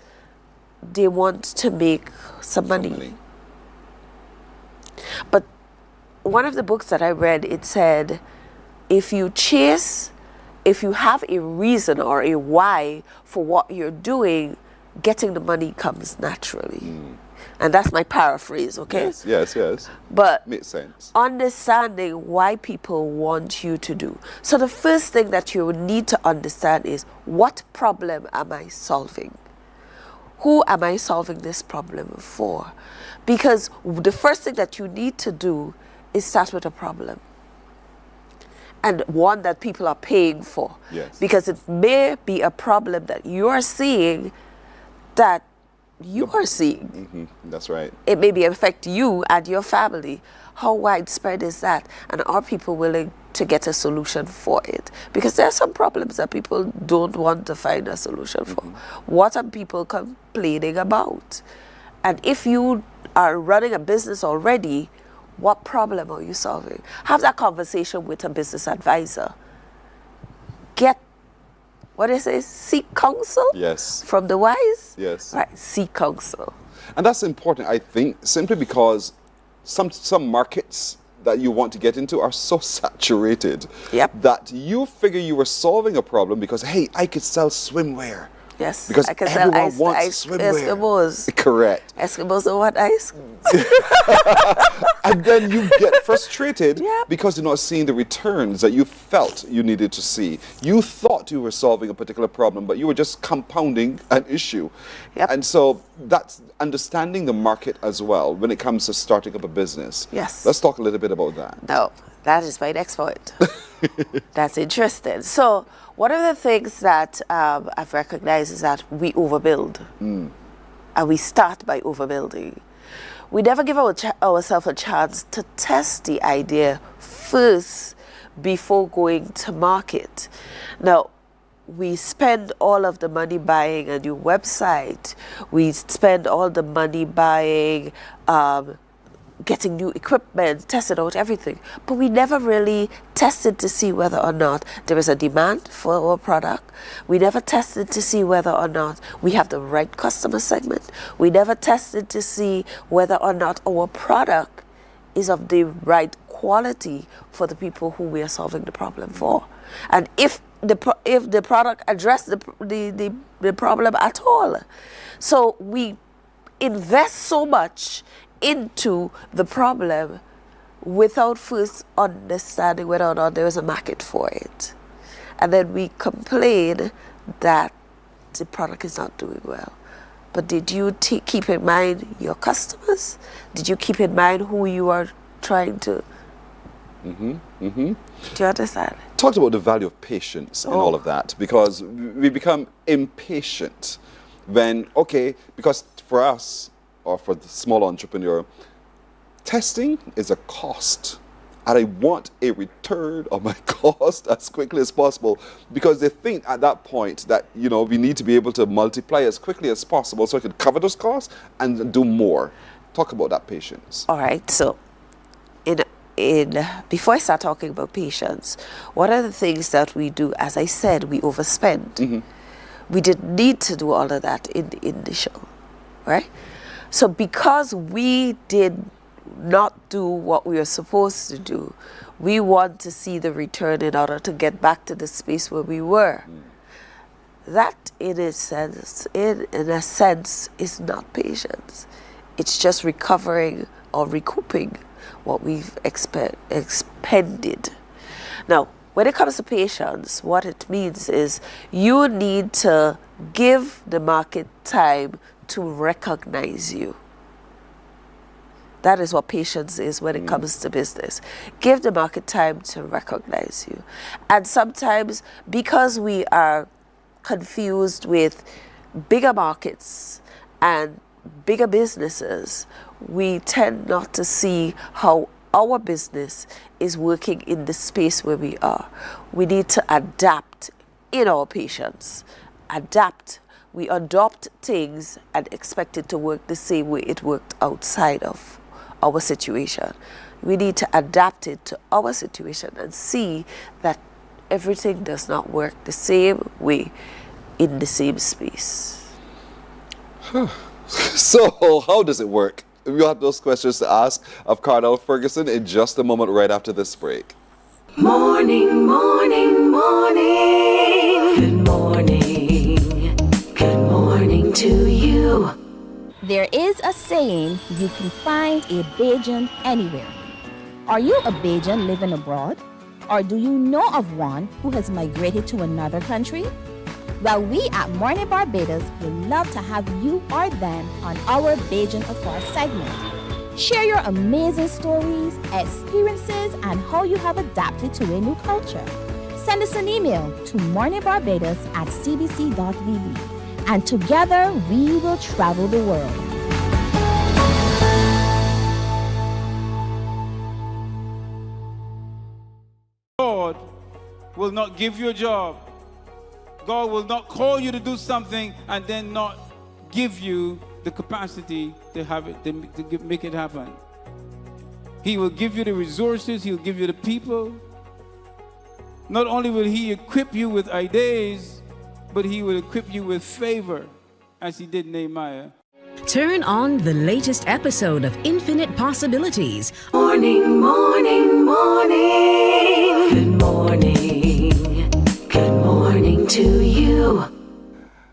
they want to make some money. But one of the books that I read, it said, if you have a reason or a why for what you're doing, getting the money comes naturally. And that's my paraphrase, okay? Yes. But makes sense. Understanding why people want you to do. So the first thing that you need to understand is, what problem am I solving? Who am I solving this problem for? Because the first thing that you need to do is start with a problem. And one that people are paying for. Yes. Because it may be a problem that you are seeing that you are seeing. That's right. It may affect you and your family. How widespread is that? And are people willing to get a solution for it? Because there are some problems that people don't want to find a solution for. What are people complaining about? And if you are running a business already, what problem are you solving? Have that conversation with a business advisor. Seek counsel? Yes. From the wise? Yes. Right, seek counsel. And that's important, I think, simply because some markets that you want to get into are so saturated that you figure you were solving a problem because, hey, I could sell swimwear. Yes, because I can everyone sell wants swimwear. Eskimos. Correct. Eskimos don't want ice. And then you get frustrated because you're not seeing the returns that you felt you needed to see. You thought you were solving a particular problem, but you were just compounding an issue. And so that's understanding the market as well when it comes to starting up a business. Yes. Let's talk a little bit about that. No, that is my next point. That's interesting. So one of the things that I've recognized is that we overbuild. And we start by overbuilding. We never give ourselves a chance to test the idea first before going to market. Now, we spend all of the money buying a new website. We spend all the money buying getting new equipment, tested out everything. But we never really tested to see whether or not there is a demand for our product. We never tested to see whether or not we have the right customer segment. We never tested to see whether or not our product is of the right quality for the people who we are solving the problem for. And if the product addressed the problem at all. So we invest so much into the problem without first understanding whether or not there is a market for it. And then we complain that the product is not doing well. But did you keep in mind your customers? Did you keep in mind who you are trying to? Do you understand? Talked about the value of patience in all of that, because we become impatient when, because for us, or for the small entrepreneur, testing is a cost. And I want a return on my cost as quickly as possible, because they think at that point that, we need to be able to multiply as quickly as possible so I could cover those costs and do more. Talk about that patience. All right. So before I start talking about patience, one of the things that we do, as I said, we overspend. We didn't need to do all of that in the initial, right? So because we did not do what we are supposed to do. We want to see the return in order to get back to the space where we were. That, in a sense, is not patience. It's just recovering or recouping what we've expended. Now, when it comes to patience, what it means is you need to give the market time to recognize you. That is what patience is when it comes to business. Give the market time to recognize you. And sometimes, because we are confused with bigger markets and bigger businesses, we tend not to see how our business is working in the space where we are. We need to adapt in our patience. Adapt. We adopt things and expect it to work the same way it worked outside of our situation. We need to adapt it to our situation and see that everything does not work the same way in the same space. So, how does it work? We'll have those questions to ask of Cardell Ferguson in just a moment right after this break. Morning, morning, morning. Good morning. Good morning to you. There is a saying, you can find a Bajan anywhere. Are you a Bajan living abroad? Or do you know of one who has migrated to another country? Well, we at Mornin Barbados would love to have you or them on our Bajan Affair segment. Share your amazing stories, experiences, and how you have adapted to a new culture. Send us an email to morninbarbados@cbc.vb. And together we will travel the world. God will not give you a job. God will not call you to do something and then not give you the capacity to have it, to make it happen. He will give you the resources. He'll give you the people. Not only will He equip you with ideas, but He will equip you with favor, as He did Nehemiah. Turn on the latest episode of Infinite Possibilities. Morning, morning, morning. Good morning. Good morning to you.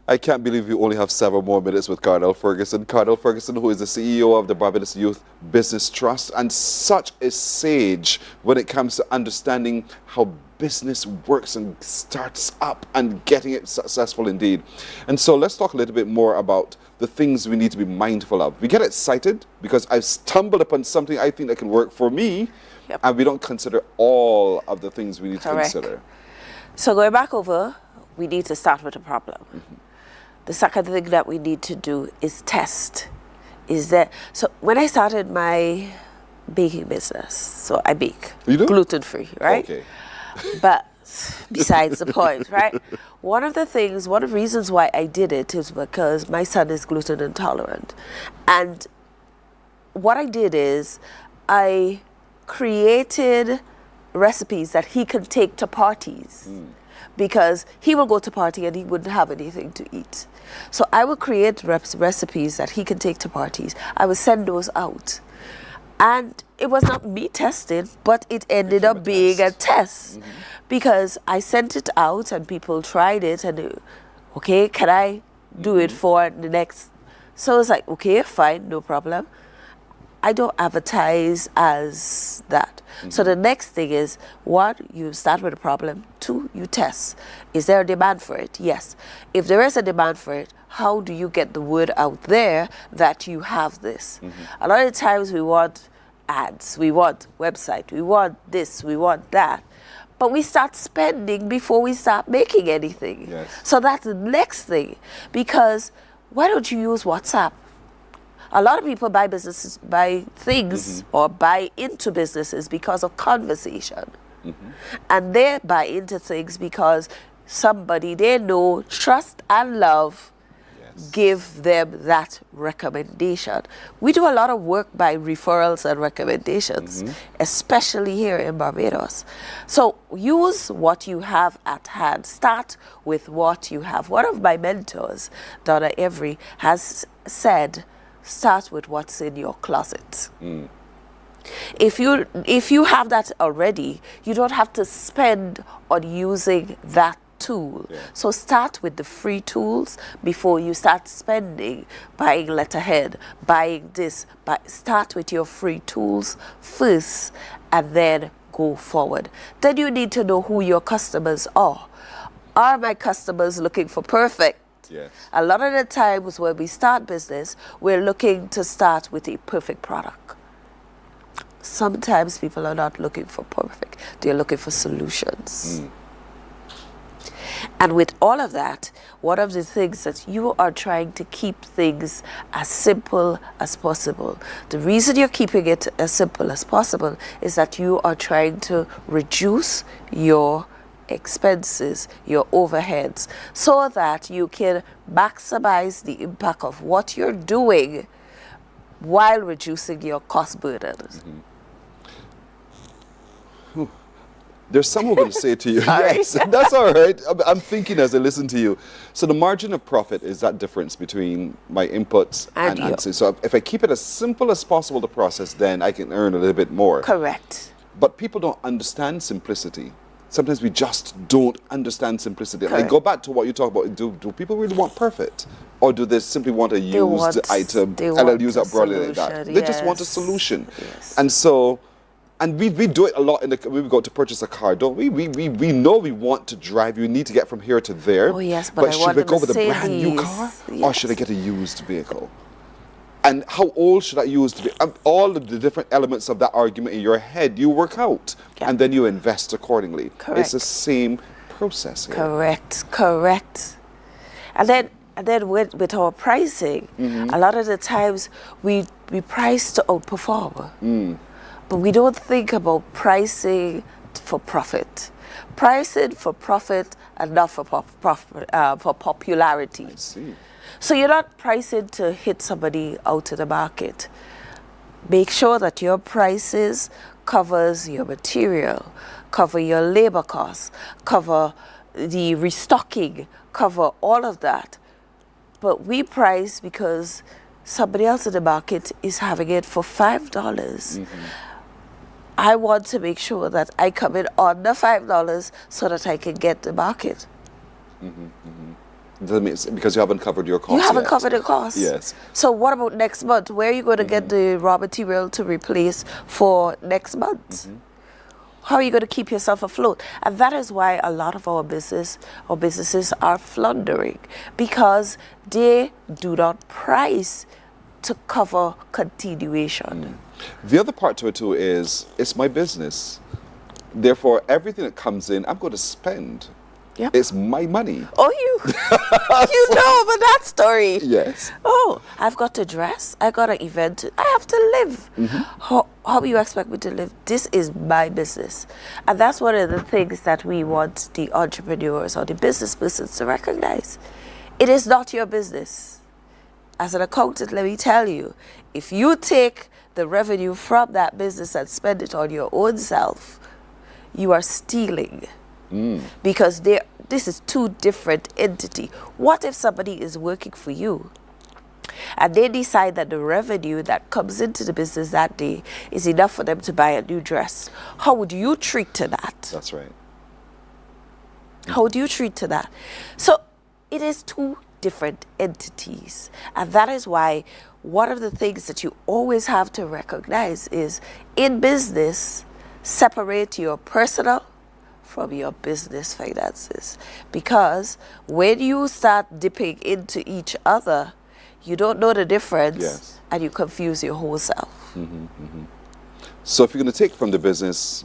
I can't believe we only have several more minutes with Cardell Ferguson. Cardell Ferguson, who is the CEO of the Barbados Youth Business Trust and such a sage when it comes to understanding how business works and starts up and getting it successful indeed. And so let's talk a little bit more about the things we need to be mindful of. We get excited because I've stumbled upon something I think that can work for me, and we don't consider all of the things we need to consider. So going back over, we need to start with a problem. The second thing that we need to do is test. So when I started my baking business, so I bake gluten-free, right? Okay. But besides the point, right? One of the reasons why I did it is because my son is gluten intolerant. And what I did is I created recipes that he can take to parties because he will go to party and he wouldn't have anything to eat. So I will create recipes that he can take to parties. I will send those out. And it was not me testing, but it ended up being a test because I sent it out and people tried it and, okay, can I do it for the next? So it's like, okay, fine, no problem. I don't advertise as that. So the next thing is, one, you start with a problem. Two, you test. Is there a demand for it? Yes. If there is a demand for it, how do you get the word out there that you have this? A lot of times we want ads, we want website, we want this, we want that. But we start spending before we start making anything. So that's the next thing. Because why don't you use WhatsApp? A lot of people buy things or buy into businesses because of conversation. And they buy into things because somebody they know, trust and love, give them that recommendation. We do a lot of work by referrals and recommendations, especially here in Barbados. So use what you have at hand. Start with what you have. One of my mentors, Donna Every, has said, start with what's in your closet. If you have that already, you don't have to spend on using that tool. Yeah. So start with the free tools before you start spending, buying letterhead, buying this. Start with your free tools first and then go forward. Then you need to know who your customers are. Are my customers looking for perfect? Yes. A lot of the times when we start business, we're looking to start with a perfect product. Sometimes people are not looking for perfect. They're looking for solutions. And with all of that, one of the things that you are trying to keep things as simple as possible. The reason you're keeping it as simple as possible is that you are trying to reduce your expenses, your overheads, so that you can maximize the impact of what you're doing while reducing your cost burdens. There's some who are going to say to you, yes, that's all right. I'm thinking as I listen to you. So the margin of profit is that difference between my inputs and answers. So if I keep it as simple as possible, the process, then I can earn a little bit more. Correct. But people don't understand simplicity. Sometimes we just don't understand simplicity. And I Correct. go back to what you talk about. Do people really want perfect? Or do they simply want a used item? And I'll use that broadly like that. They just want a solution. Yes. And so, and we do it a lot when we go to purchase a car, don't we? We know we want to drive. You need to get from here to there. Oh, yes, but I should want we a go with a brand new Mercedes. car? Or Yes. should I get a used vehicle? And how old should I use to be? All of the different elements of that argument in your head, you work out. Yeah. And then you invest accordingly. Correct. It's the same process here. Correct. And then with our pricing, a lot of the times we price to outperform. But we don't think about pricing for profit. Pricing for profit and not for popularity. I see. So you're not pricing to hit somebody out of the market. Make sure that your prices covers your material, cover your labor costs, cover the restocking, cover all of that. But we price because somebody else in the market is having it for $5. I want to make sure that I come in under $5 so that I can get the market. That means because you haven't covered your costs. You haven't yet. covered the cost. Yes. So what about next month? Where are you going to get the raw material to replace for next month? How are you going to keep yourself afloat? And that is why a lot of our businesses are floundering, because they do not price to cover continuation. The other part to it too is it's my business. Therefore, everything that comes in, I'm going to spend. Yep. It's my money. Oh, you know about that story. Yes. Oh, I've got to dress. I got an event. I have to live. How do you expect me to live? This is my business. And that's one of the things that we want the entrepreneurs or the business persons to recognize. It is not your business. As an accountant, let me tell you, if you take the revenue from that business and spend it on your own self, you are stealing. Because this is two different entities. What if somebody is working for you and they decide that the revenue that comes into the business that day is enough for them to buy a new dress? How would you treat to that? That's right. How would you treat to that? So it is two different entities. And that is why one of the things that you always have to recognize is in business, separate your personal from your business finances. Because when you start dipping into each other, you don't know the difference and you confuse your whole self. So if you're going to take from the business,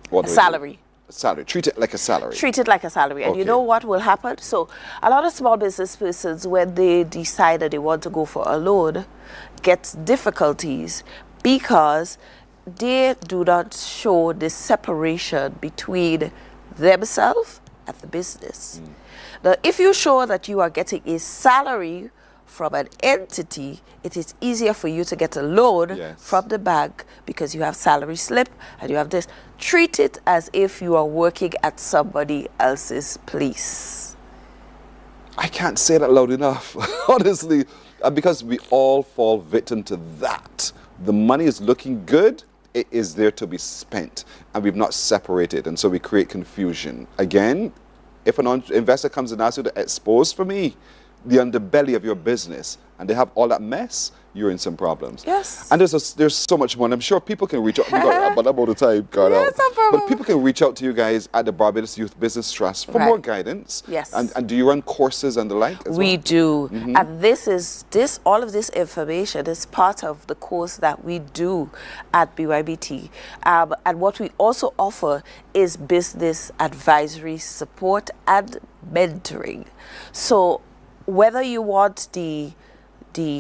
what do we do? Salary. Salary. Treat it like a salary. Treat it like a salary. And you know what will happen? So a lot of small business persons, when they decide that they want to go for a loan, gets difficulties because they do not show the separation between themselves and the business. Now, if you show that you are getting a salary from an entity, it is easier for you to get a loan from the bank because you have salary slip and you have this. Treat it as if you are working at somebody else's place. I can't say that loud enough, honestly, because we all fall victim to that. The money is looking good, It is there to be spent, and we've not separated, and so we create confusion. Again, if an investor comes and asks you to expose for me the underbelly of your business, and they have all that mess, you're in some problems. Yes. And there's so much more. And I'm sure people can reach out. But I'm out of time, Carl. Yes, no problem. But people can reach out to you guys at the Barbados Youth Business Trust for more guidance. Yes. And do you run courses and the like as we well? do. And all of this information is part of the course that we do at BYBT. And what we also offer is business advisory support and mentoring. So whether you want the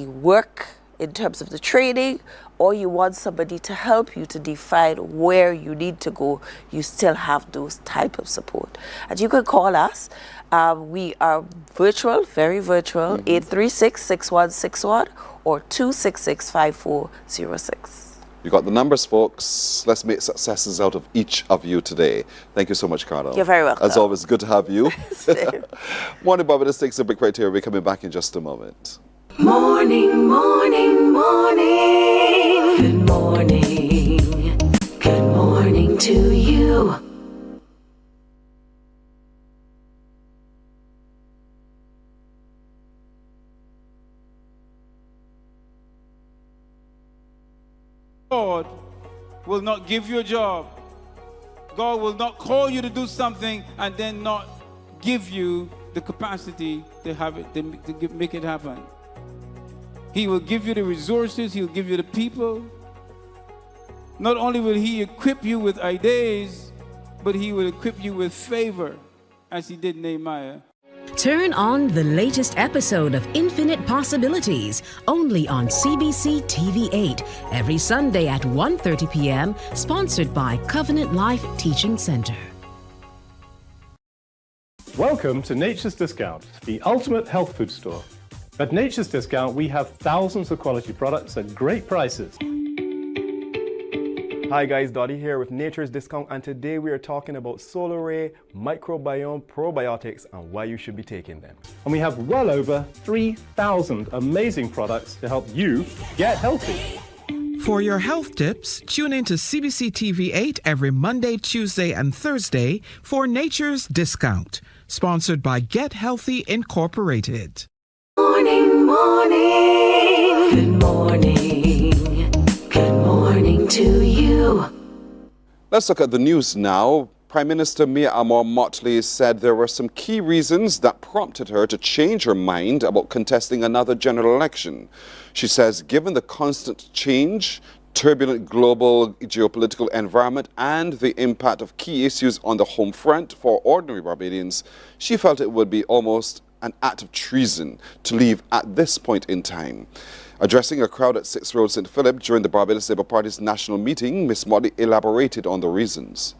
work in terms of the training, or you want somebody to help you to define where you need to go, you still have those type of support. And you can call us. We are virtual, very virtual, 836-6161 or 266-5406. You got the numbers, folks. Let's make successes out of each of you today. Thank you so much, Carla. You're very welcome. As always, good to have you. Morning Barbados takes a break right here. We're coming back in just a moment. Morning, morning, morning. Good morning. Good morning to you. God will not give you a job. God will not call you to do something and then not give you the capacity to have it, to make it happen. He will give you the resources, he'll give you the people. Not only will he equip you with ideas, but he will equip you with favor, as he did Nehemiah. Turn on the latest episode of Infinite Possibilities, only on CBC TV8, every Sunday at 1:30 p.m., sponsored by Covenant Life Teaching Center. Welcome to Nature's Discount, the ultimate health food store. At Nature's Discount, we have thousands of quality products at great prices. Hi guys, Dottie here with Nature's Discount, and today we are talking about Solar Ray Microbiome Probiotics and why you should be taking them. And we have well over 3,000 amazing products to help you get healthy. For your health tips, tune in to CBC TV8 every Monday, Tuesday, and Thursday for Nature's Discount, sponsored by Get Healthy Incorporated. Morning, morning. Good morning. Good morning to you. Let's look at the news now. Prime Minister Mia Amor Motley said there were some key reasons that prompted her to change her mind about contesting another general election. She says, given the constant change, turbulent global geopolitical environment, and the impact of key issues on the home front for ordinary Barbadians, she felt it would be almost an act of treason to leave at this point in time. Addressing a crowd at 6 Road St. Philip during the Barbados Labour Party's national meeting, Ms. Motley elaborated on the reasons.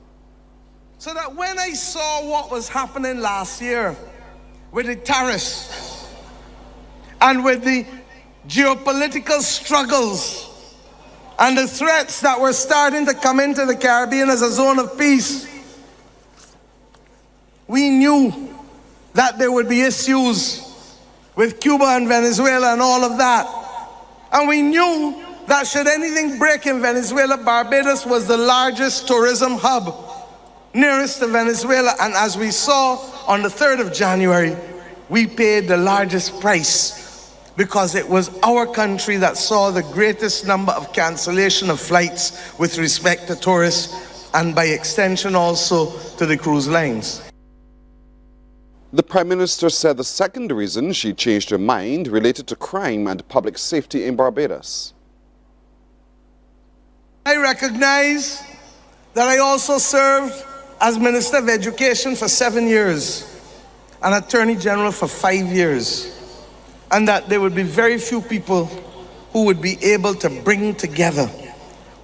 So that when I saw what was happening last year with the tariffs and with the geopolitical struggles and the threats that were starting to come into the Caribbean as a zone of peace, we knew that there would be issues with Cuba and Venezuela and all of that. And we knew that should anything break in Venezuela, Barbados was the largest tourism hub nearest to Venezuela. And as we saw on the 3rd of January, we paid the largest price because it was our country that saw the greatest number of cancellation of flights with respect to tourists and by extension also to the cruise lines. The Prime Minister said the second reason she changed her mind related to crime and public safety in Barbados. I recognize that I also served as Minister of Education for 7 years and Attorney General for 5 years, and that there would be very few people who would be able to bring together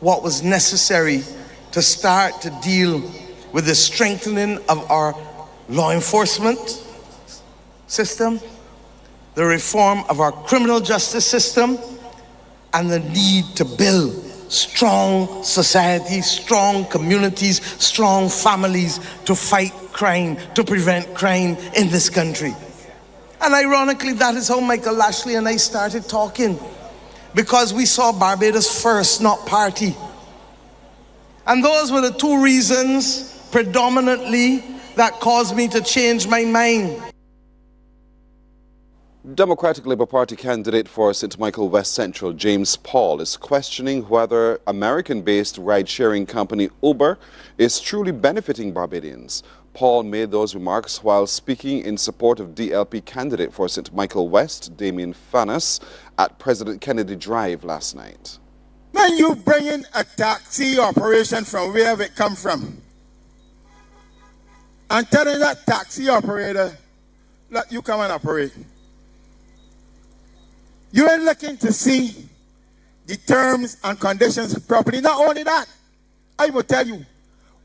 what was necessary to start to deal with the strengthening of our law enforcement system, the reform of our criminal justice system, and the need to build strong societies, strong communities, strong families to fight crime, to prevent crime in this country. And ironically, that is how Michael Lashley and I started talking, because we saw Barbados first, not party. And those were the two reasons, predominantly, that caused me to change my mind. Democratic Labour Party candidate for St. Michael West Central, James Paul, is questioning whether American-based ride-sharing company Uber is truly benefiting Barbadians. Paul made those remarks while speaking in support of DLP candidate for St. Michael West, Damien Fanas, at President Kennedy Drive last night. When you bring in a taxi operation from wherever it come from, and telling that taxi operator, let you come and operate, you ain't looking to see the terms and conditions properly. Not only that, I will tell you,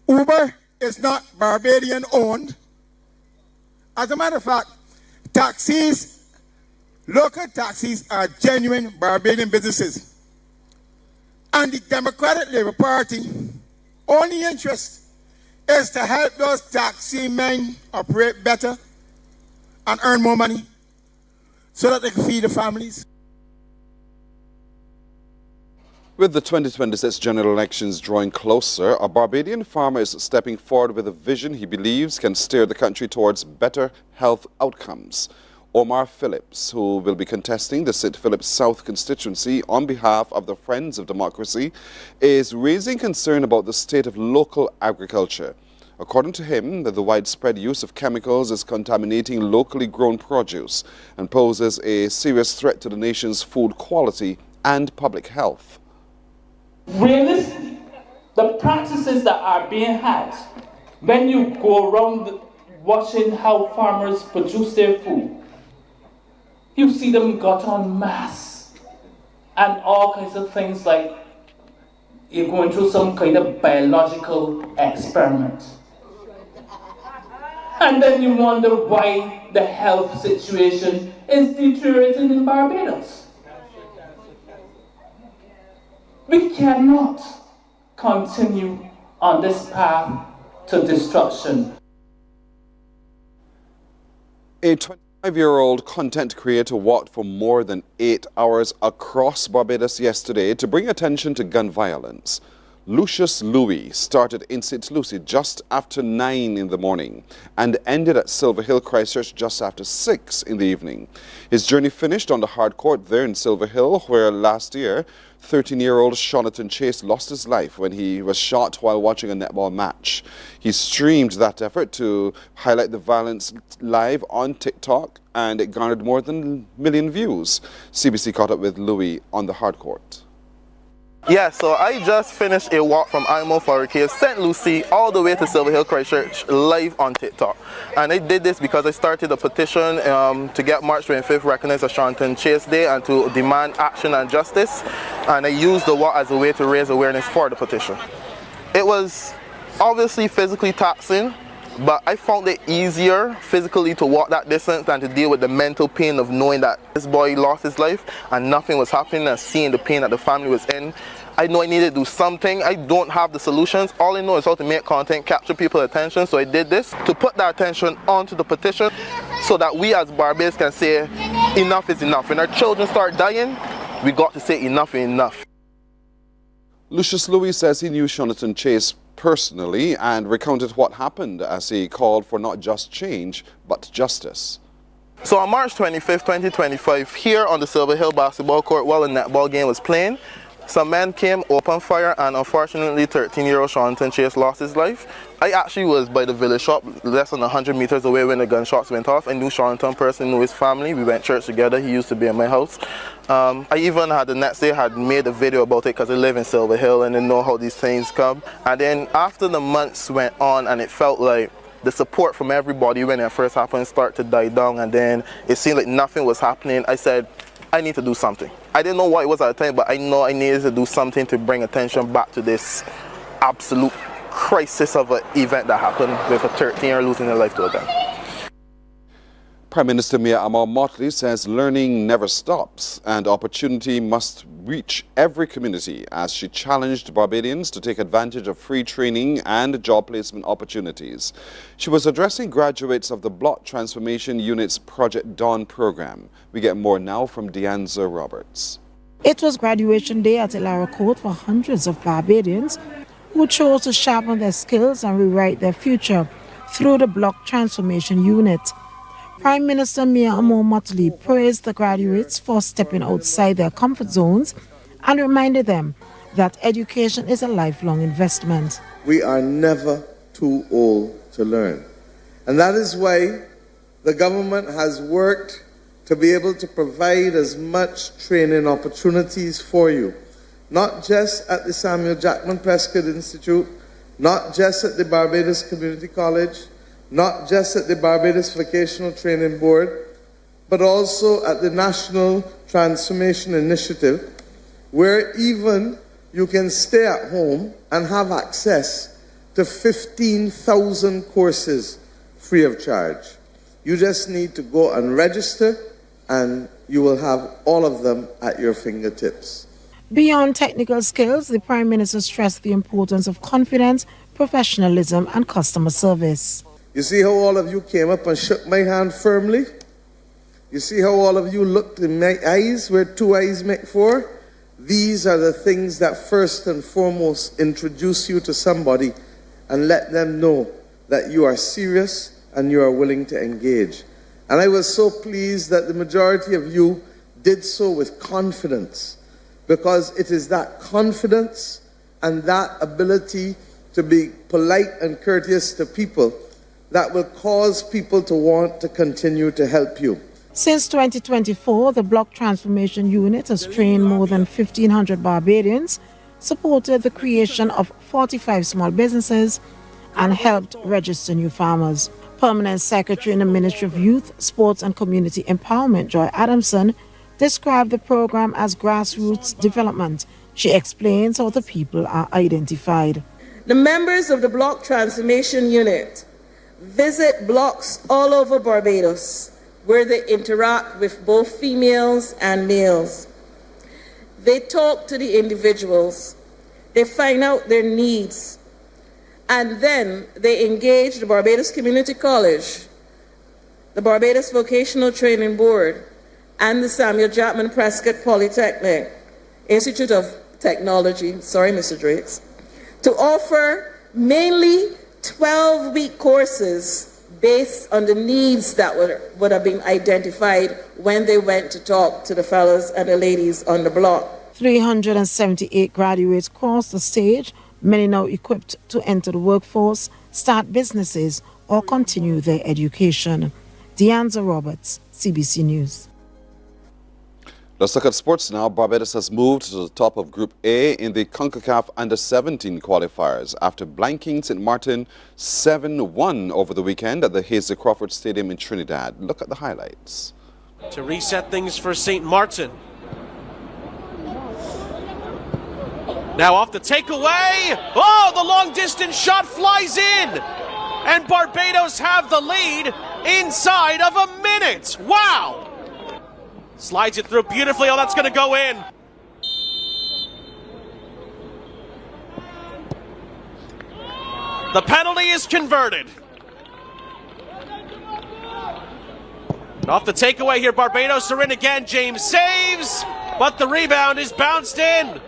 Uber is not Barbadian owned. As a matter of fact, taxis, local taxis are genuine Barbadian businesses. And the Democratic Labour Party only interest is to help those taxi men operate better and earn more money so that they can feed the families. With the 2026 general elections drawing closer, a Barbadian farmer is stepping forward with a vision he believes can steer the country towards better health outcomes. Omar Phillips, who will be contesting the St. Philip South constituency on behalf of the Friends of Democracy, is raising concern about the state of local agriculture. According to him, the widespread use of chemicals is contaminating locally grown produce and poses a serious threat to the nation's food quality and public health. Realistically, the practices that are being had, when you go around watching how farmers produce their food, you see them got on mass and all kinds of things like you're going through some kind of biological experiment. And then you wonder why the health situation is deteriorating in Barbados. We cannot continue on this path to destruction. A 25-year-old content creator walked for more than 8 hours across Barbados yesterday to bring attention to gun violence. Lucius Louis started in St. Lucie just after 9 in the morning and ended at Silver Hill Christchurch just after 6 in the evening. His journey finished on the hard court there in Silver Hill, where last year 13-year-old Jonathan Chase lost his life when he was shot while watching a netball match. He streamed that effort to highlight the violence live on TikTok, and it garnered more than 1 million views. CBC caught up with Louis on the hard court. Yeah, so I just finished a walk from IMO Forest, St. Lucie, all the way to Silver Hill Christchurch, live on TikTok. And I did this because I started a petition to get March 25th recognized as Jonathan Chase Day and to demand action and justice. And I used the walk as a way to raise awareness for the petition. It was obviously physically taxing, but I found it easier physically to walk that distance than to deal with the mental pain of knowing that this boy lost his life and nothing was happening, and seeing the pain that the family was in. I know I needed to do something. I don't have the solutions. All I know is how to make content, capture people's attention. So I did this to put that attention onto the petition so that we as Barbadians can say enough is enough. When our children start dying, we got to say enough is enough. Lucius Louis says he knew Jonathan Chase personally and recounted what happened as he called for not just change, but justice. So on March 25th, 2025, here on the Silver Hill basketball court while a netball game was playing, some men came, opened fire, and unfortunately 13-year-old Jonathan Chase lost his life. I actually was by the village shop less than 100 meters away when the gunshots went off. I knew Jonathan personally, knew his family. We went to church together. He used to be in my house. I even had the next day had made a video about it because I live in Silver Hill and I know how these things come. And then after the months went on and it felt like the support from everybody when it first happened started to die down, and then it seemed like nothing was happening, I said, I need to do something. I didn't know what it was at the time, but I know I needed to do something to bring attention back to this absolute crisis of an event that happened with a 13-year-old losing their life to a gun. Prime Minister Mia Amal Motley says learning never stops and opportunity must reach every community as she challenged Barbadians to take advantage of free training and job placement opportunities. She was addressing graduates of the Block Transformation Unit's Project Dawn program. We get more now from Deanza Roberts. It was graduation day at Ilara Court for hundreds of Barbadians who chose to sharpen their skills and rewrite their future through the Block Transformation Unit. Prime Minister Mia Amor Motley praised the graduates for stepping outside their comfort zones and reminded them that education is a lifelong investment. We are never too old to learn. And that is why the government has worked to be able to provide as much training opportunities for you, not just at the Samuel Jackman Prescott Institute, not just at the Barbados Community College, not just at the Barbados Vocational Training Board, but also at the National Transformation Initiative, where even you can stay at home and have access to 15,000 courses free of charge. You just need to go and register, and you will have all of them at your fingertips. Beyond technical skills, the Prime Minister stressed the importance of confidence, professionalism, and customer service. You see how all of you came up and shook my hand firmly? You see how all of you looked in my eyes where two eyes make four? These are the things that first and foremost introduce you to somebody and let them know that you are serious and you are willing to engage. And I was so pleased that the majority of you did so with confidence, because it is that confidence and that ability to be polite and courteous to people that will cause people to want to continue to help you. Since 2024, the Block Transformation Unit has trained more than 1,500 Barbadians, supported the creation of 45 small businesses, and helped register new farmers. Permanent Secretary in the Ministry of Youth, Sports and Community Empowerment, Joy Adamson, described the program as grassroots development. She explains how the people are identified. The members of the Block Transformation Unit visit blocks all over Barbados where they interact with both females and males. They talk to the individuals, they find out their needs, and then they engage the Barbados Community College, the Barbados Vocational Training Board, and the Samuel Jackman Prescott Polytechnic Institute of Technology, sorry Mr. Drakes, to offer mainly 12-week courses based on the needs that would have been identified when they went to talk to the fellows and the ladies on the block. 378 graduates crossed the stage, many now equipped to enter the workforce, start businesses, or continue their education. Deanza Roberts, CBC News. Let's look at sports now. Barbados has moved to the top of Group A in the CONCACAF Under-17 qualifiers after blanking St. Martin 7-1 over the weekend at the Hazel Crawford Stadium in Trinidad. Look at the highlights. To reset things for St. Martin. Now off the takeaway. Oh, the long-distance shot flies in. And Barbados have the lead inside of a minute. Wow. Slides it through beautifully. Oh, that's going to go in. The penalty is converted. And off the takeaway here, Barbados are in again. James saves, but the rebound is bounced in.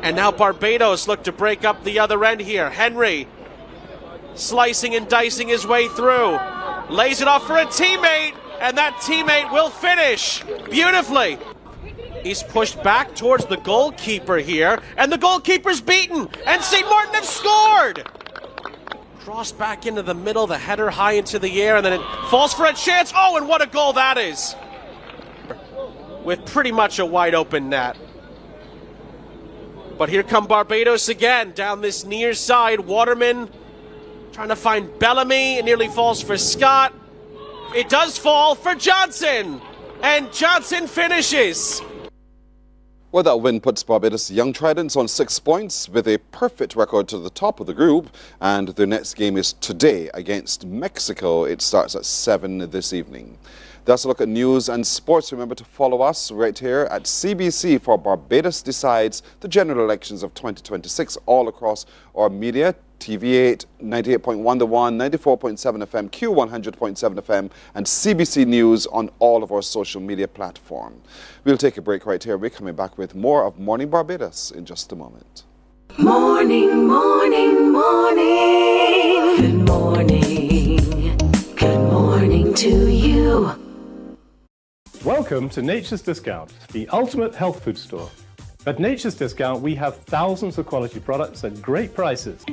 And now Barbados look to break up the other end here. Henry slicing and dicing his way through. Lays it off for a teammate. And that teammate will finish beautifully. He's pushed back towards the goalkeeper here, and the goalkeeper's beaten, and St. Martin have scored! Crossed back into the middle, the header high into the air, and then it falls for a chance. Oh, and what a goal that is! With pretty much a wide open net. But here come Barbados again, down this near side. Waterman trying to find Bellamy, it nearly falls for Scott. It does fall for Johnson, and Johnson finishes. Well, that win puts Barbados Young Tridents on 6 points with a perfect record to the top of the group, and their next game is today against Mexico. It starts at 7 this evening. That's a look at news and sports. Remember to follow us right here at CBC for Barbados Decides the general elections of 2026 all across our media. TV8, 98.1 The One, 94.7 FM, Q100.7 FM, and CBC News on all of our social media platforms. We'll take a break right here. We're coming back with more of Morning Barbados in just a moment. Morning, morning, morning. Good morning. Good morning to you. Welcome to Nature's Discount, the ultimate health food store. At Nature's Discount, we have thousands of quality products at great prices.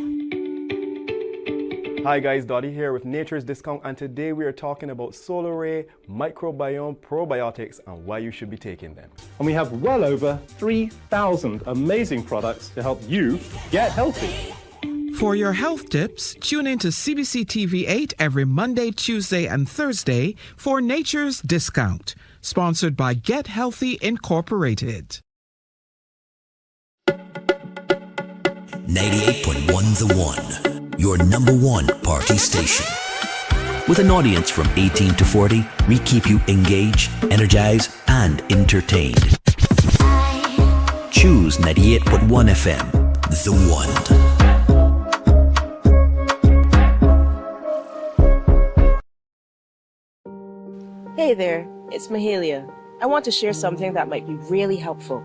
Hi guys, Dottie here with Nature's Discount, and today we are talking about Solar Ray microbiome probiotics and why you should be taking them. And we have well over 3,000 amazing products to help you get healthy. For your health tips, tune in to CBC TV8 every Monday, Tuesday, and Thursday for Nature's Discount, sponsored by Get Healthy Incorporated. 98.1 The One, your number one party station. With an audience from 18 to 40, we keep you engaged, energized, and entertained. Choose 98.1 FM, The One. Hey there, it's Mahalia. I want to share something that might be really helpful.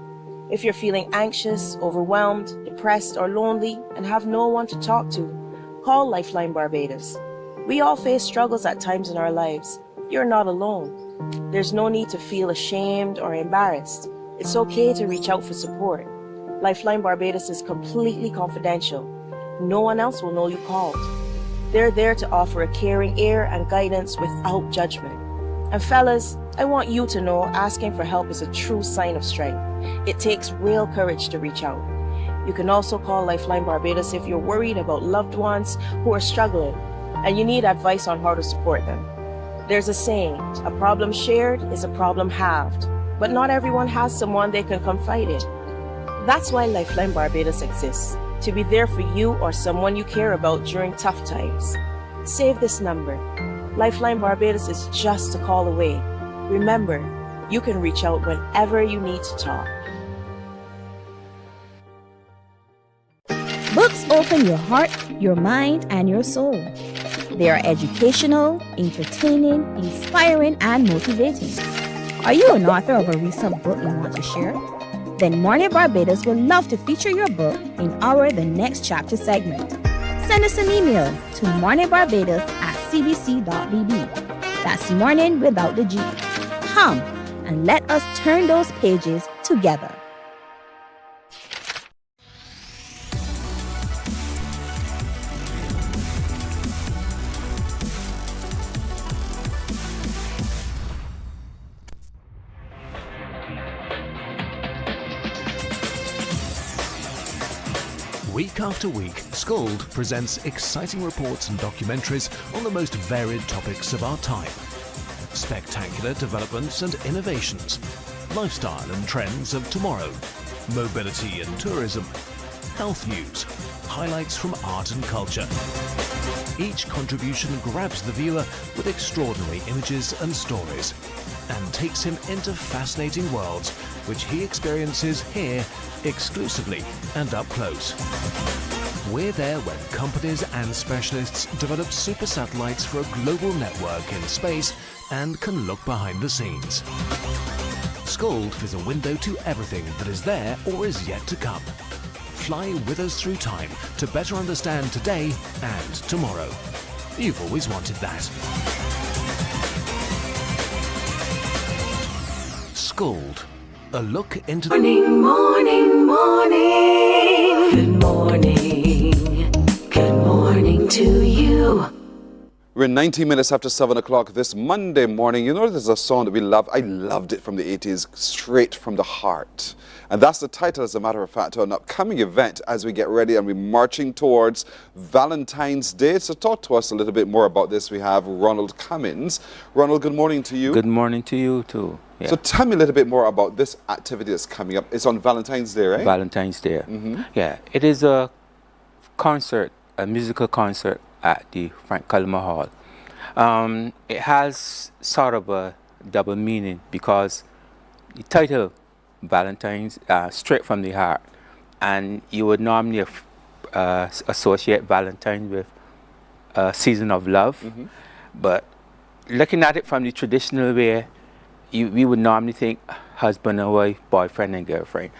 If you're feeling anxious, overwhelmed, depressed, or lonely and have no one to talk to, call Lifeline Barbados. We all face struggles at times in our lives. You're not alone. There's no need to feel ashamed or embarrassed. It's okay to reach out for support. Lifeline Barbados is completely confidential. No one else will know you called. They're there to offer a caring ear and guidance without judgment. And fellas, I want you to know asking for help is a true sign of strength. It takes real courage to reach out. You can also call Lifeline Barbados if you're worried about loved ones who are struggling and you need advice on how to support them. There's a saying, a problem shared is a problem halved, but not everyone has someone they can confide in. That's why Lifeline Barbados exists, to be there for you or someone you care about during tough times. Save this number. Lifeline Barbados is just a call away. Remember, you can reach out whenever you need to talk. Books open your heart, your mind, and your soul. They are educational, entertaining, inspiring, and motivating. Are you an author of a recent book you want to share? Then Mornin Barbados would love to feature your book in our The Next Chapter segment. Send us an email to morninbarbados@cbc.bb. That's morning without the G. Come and let us turn those pages together. Week after week, Scold presents exciting reports and documentaries on the most varied topics of our time. Spectacular developments and innovations, lifestyle and trends of tomorrow, mobility and tourism, health news, highlights from art and culture. Each contribution grabs the viewer with extraordinary images and stories and takes him into fascinating worlds which he experiences here exclusively and up close. We're there when companies and specialists develop super satellites for a global network in space and can look behind the scenes. Scold is a window to everything that is there or is yet to come. Fly with us through time to better understand today and tomorrow. You've always wanted that. Scold. A look into the Morning, morning, morning. Good morning. Good morning to you. We're 19 minutes after 7 o'clock this Monday morning. You know, there's a song that we love. I loved it from the 80s, Straight from the Heart. And that's the title, as a matter of fact, to an upcoming event as we get ready and we're marching towards Valentine's Day. So talk to us a little bit more about this. We have Ronald Cummins. Ronald, good morning to you. Good morning to you too. Yeah. So tell me a little bit more about this activity that's coming up. It's on Valentine's Day, right? Valentine's Day. Yeah, it is a concert, a musical concert at the Frank Cullimer Hall. It has sort of a double meaning because the title Valentine's straight from the heart, and you would normally associate Valentine with a season of love, but looking at it from the traditional way, we would normally think husband and wife, boyfriend and girlfriend,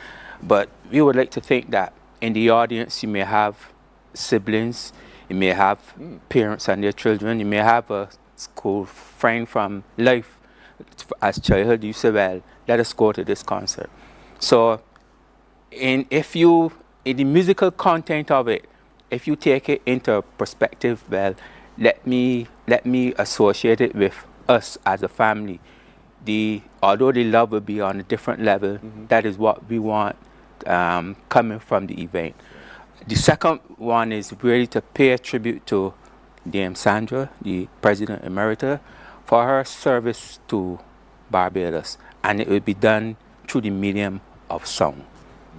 but we would like to think that in the audience you may have siblings, you may have parents and their children, you may have a school friend from life as childhood. You say, well, let us go to this concert. So in the musical content of it, if you take it into perspective, well, let me associate it with us as a family. Although the love will be on a different level, that is what we want coming from the event. The second one is really to pay a tribute to Dame Sandra, the President Emerita, for her service to Barbados, and it will be done through the medium of song.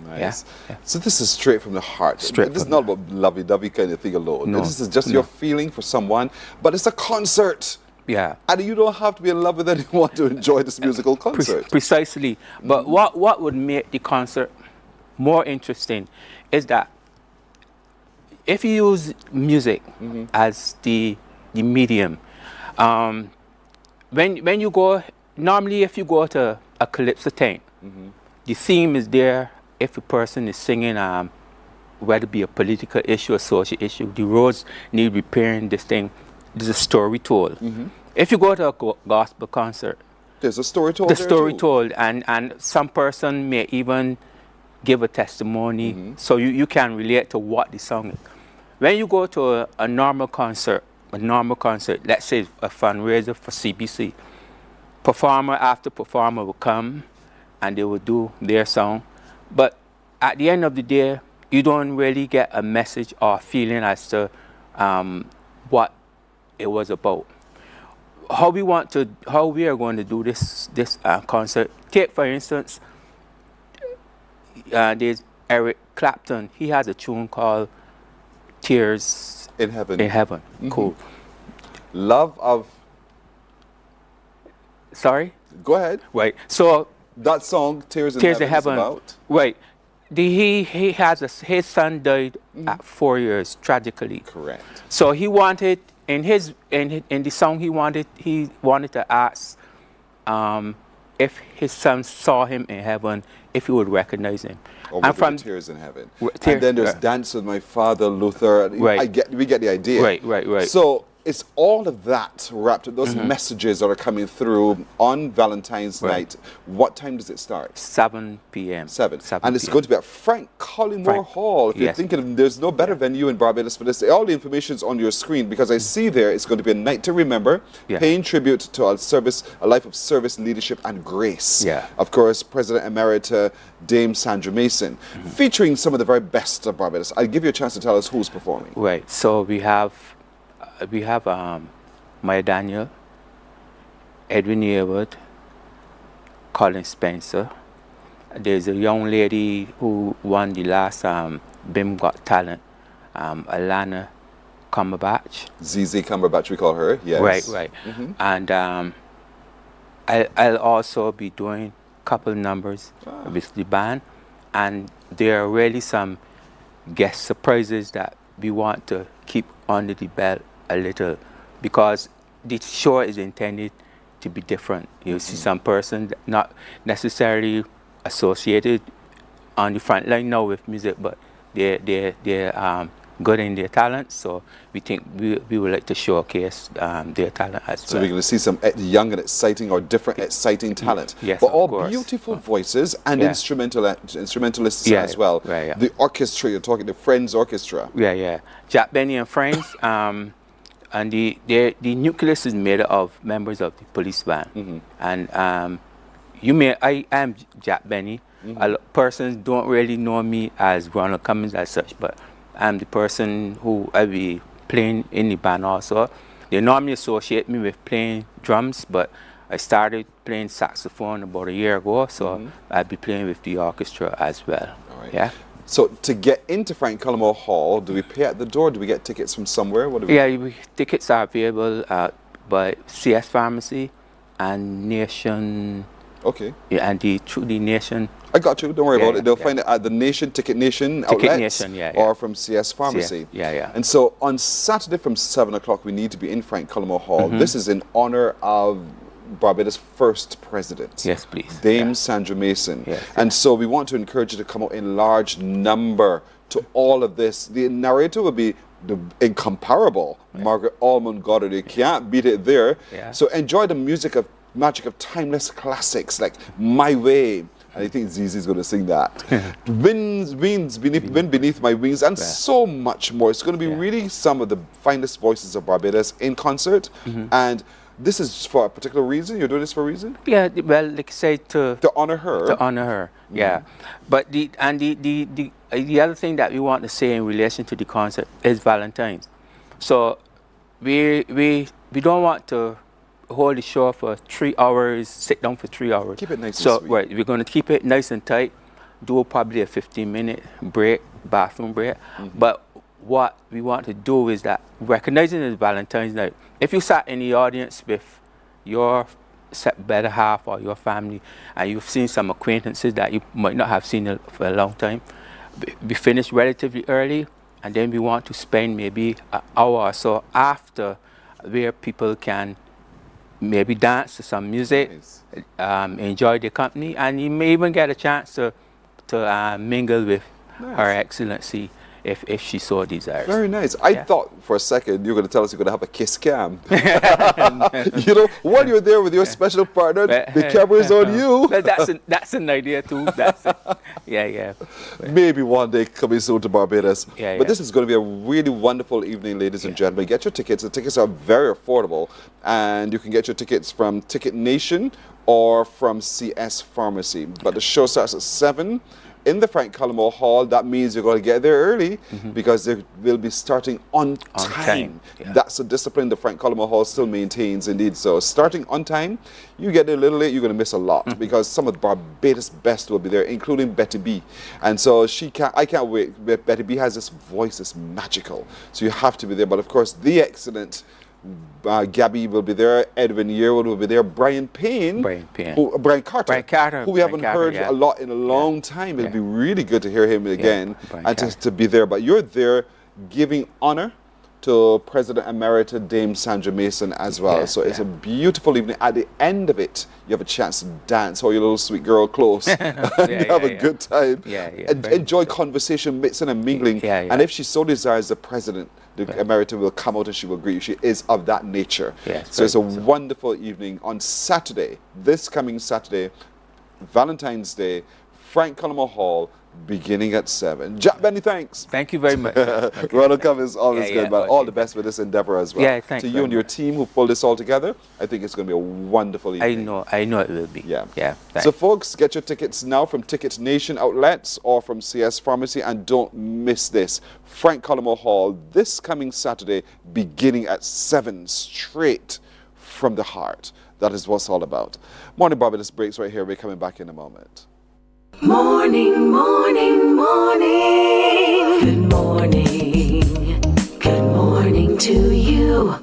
Nice. Yeah? So this is straight from the heart. Straight this is not about lovey-dovey kind of thing alone. No. This is just your feeling for someone, but it's a concert. Yeah. And you don't have to be in love with anyone to enjoy this musical concert. Precisely. But what would make the concert more interesting is that if you use music as the medium, when you go, normally if you go to a calypso tent, the theme is there. If a person is singing, whether it be a political issue or social issue, the roads need repairing, this thing, there's a story told. If you go to a gospel concert, there's a story told. The story told, and some person may even give a testimony, so you can relate to what the song is. When you go to a normal concert, let's say a fundraiser for CBC, performer after performer will come and they will do their song. But at the end of the day, you don't really get a message or feeling as to what it was about. How we are going to do this concert. Take for instance, there's Eric Clapton. He has a tune called Tears in Heaven. In Heaven. Cool. Love of. Sorry. Go ahead. Right. So that song, Tears in Heaven, is about. Right. His son died at 4 years tragically. Correct. So he wanted in the song he wanted to ask if his son saw him in heaven, if he would recognize him. And from Tears in Heaven. And then there's Dance with My Father, Luther. Right. We get the idea. Right. So it's all of that wrapped up, those messages that are coming through on Valentine's night. What time does it start? 7 p.m. 7. And it's going to be at Frank Collymore Hall. If you're thinking there's no better venue in Barbados for this, all the information is on your screen, because I see there it's going to be a night to remember, paying tribute to a life of service, leadership, and grace. Of course, President Emerita Dame Sandra Mason, featuring some of the very best of Barbados. I'll give you a chance to tell us who's performing. Right. So we have Maya Daniel, Edwin Yearwood, Colin Spencer. There's a young lady who won the last BIM Got Talent, Alana Cumberbatch. ZZ Cumberbatch, we call her, yes. Right. And I'll also be doing a couple numbers with the band, and there are really some guest surprises that we want to keep under the belt a little, because the show is intended to be different. You see some person not necessarily associated on the front line now with music, but they're good in their talent, so we think we would like to showcase their talent as well. So we're going to see some young and exciting or different exciting talent. Yes, but of all course. Beautiful voices and instrumentalists as well. The orchestra, you're talking the Friends Orchestra. Jack Benny and Friends. And the nucleus is made of members of the police band. And I am Jack Benny. Persons don't really know me as Ronald Cummins as such, but I'm the person who I be playing in the band also. They normally associate me with playing drums, but I started playing saxophone about a year ago, so I'll be playing with the orchestra as well. All right. Yeah. So to get into Frank Collymore Hall, do we pay at the door? Do we get tickets from somewhere? What do we tickets are available by CS Pharmacy, and Nation. Okay. Yeah, and through the Nation. I got you. Don't worry about it. They'll find it at the Nation, Ticket Nation outlets, or from CS Pharmacy. Yeah. And so on Saturday from 7 o'clock, we need to be in Frank Cullimore Hall. This is in honor of Barbados' first president. Yes, please. Dame Sandra Mason. Yes, and so we want to encourage you to come out in large number to all of this. The narrator will be the incomparable Margaret Almond Goddard. You can't beat it there. Yeah. So enjoy the magic of timeless classics like My Way. And I think Zizi's going to sing that. Wind Beneath My Wings, and so much more. It's going to be really some of the finest voices of Barbados in concert. And this is for a particular reason? You're doing this for a reason? Yeah, well, like I say, to honor her. To honor her, yeah. But the other thing that we want to say in relation to the concert is Valentine's. So we don't want to hold the show for 3 hours, sit down for 3 hours. Keep it nice and so sweet. Right, we're going to keep it nice and tight, do probably a 15-minute break, bathroom break. But what we want to do is that, recognizing it's Valentine's night, if you sat in the audience with your better half or your family and you've seen some acquaintances that you might not have seen for a long time, we finish relatively early, and then we want to spend maybe an hour or so after where people can maybe dance to some music, enjoy the company, and you may even get a chance to mingle with Her Excellency if she so desires. Very nice. I thought for a second you were going to tell us you're going to have a kiss cam. You know, while you're there with your special partner, the camera's on you. That's an idea too. Yeah. Maybe one day coming soon to Barbados. Yeah. But this is going to be a really wonderful evening, ladies and gentlemen. Get your tickets. The tickets are very affordable, and you can get your tickets from Ticket Nation or from CS Pharmacy. But the show starts at 7. In the Frank Cullimore Hall. That means you're going to get there early because they will be starting on time. That's a discipline the Frank Cullimore Hall still maintains, indeed. So starting on time, you get there a little late, you're going to miss a lot because some of the Barbados best will be there, including Betty B. And so I can't wait. Betty B has this voice that's magical. So you have to be there. But of course, the excellent Gabby will be there, Edwin Yearwood will be there, Brian Carter, who we haven't heard a lot in a long time. It'll be really good to hear him again and to be there. But you're there giving honor to President Emerita Dame Sandra Mason as well. So it's a beautiful evening. At the end of it, you have a chance to dance, hold your little sweet girl close, and have a good time. Enjoy conversation, mixing and mingling. And if she so desires, the President, the Emerita, will come out and she will greet you. She is of that nature. So it's a wonderful evening on Saturday, this coming Saturday, Valentine's Day, Frank Cullimore Hall, beginning at 7. Jack Benny, thanks. Thank you very much. Ronald Cove is always good, but all the best with this endeavor as well. Thanks. To you and your team who pulled this all together, I think it's going to be a wonderful evening. I know it will be. Thanks. So folks, get your tickets now from Ticket Nation outlets or from CS Pharmacy, and don't miss this. Frank Cullimore Hall this coming Saturday, beginning at 7, straight from the heart. That is what's all about. Morning Barbados breaks right here. We're coming back in a moment. Morning, morning, morning. Good morning. Good morning to you.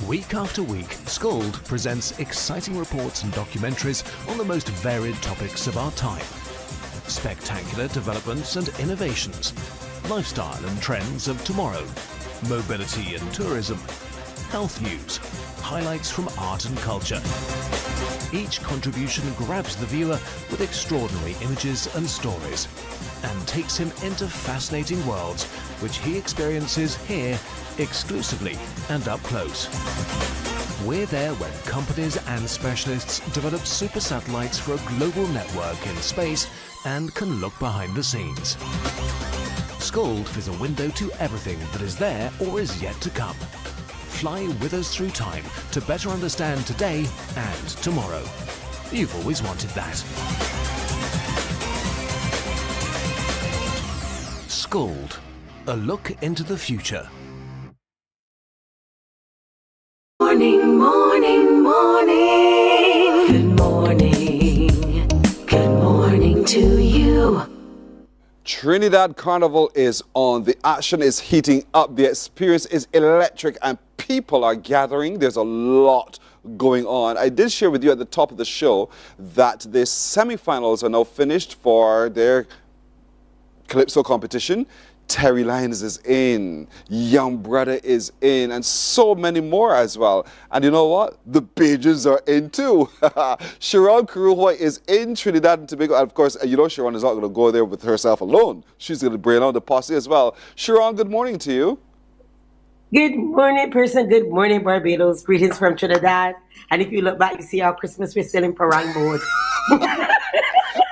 Week after week, Scold presents exciting reports and documentaries on the most varied topics of our time. Spectacular developments and innovations, lifestyle and trends of tomorrow, mobility and tourism, health news, highlights from art and culture. Each contribution grabs the viewer with extraordinary images and stories and takes him into fascinating worlds which he experiences here exclusively and up close. We're there when companies and specialists develop super satellites for a global network in space and can look behind the scenes. Scold is a window to everything that is there or is yet to come. Fly with us through time to better understand today and tomorrow. You've always wanted that. Scold, a look into the future. Morning, morning, Trinidad Carnival is on. The action is heating up. The experience is electric and people are gathering. There's a lot going on. I did share with you at the top of the show that the semi-finals are now finished for their Calypso competition. Terry Lyons is in, Young Brother is in, and so many more as well. And you know what? The Bajans are in too. Sharon Kuruhoy is in Trinidad and Tobago. And of course, you know Sharon is not going to go there with herself alone. She's going to bring on the posse as well. Sharon, good morning to you. Good morning, person. Good morning, Barbados. Greetings from Trinidad. And if you look back, you see our Christmas we're still in parang mode.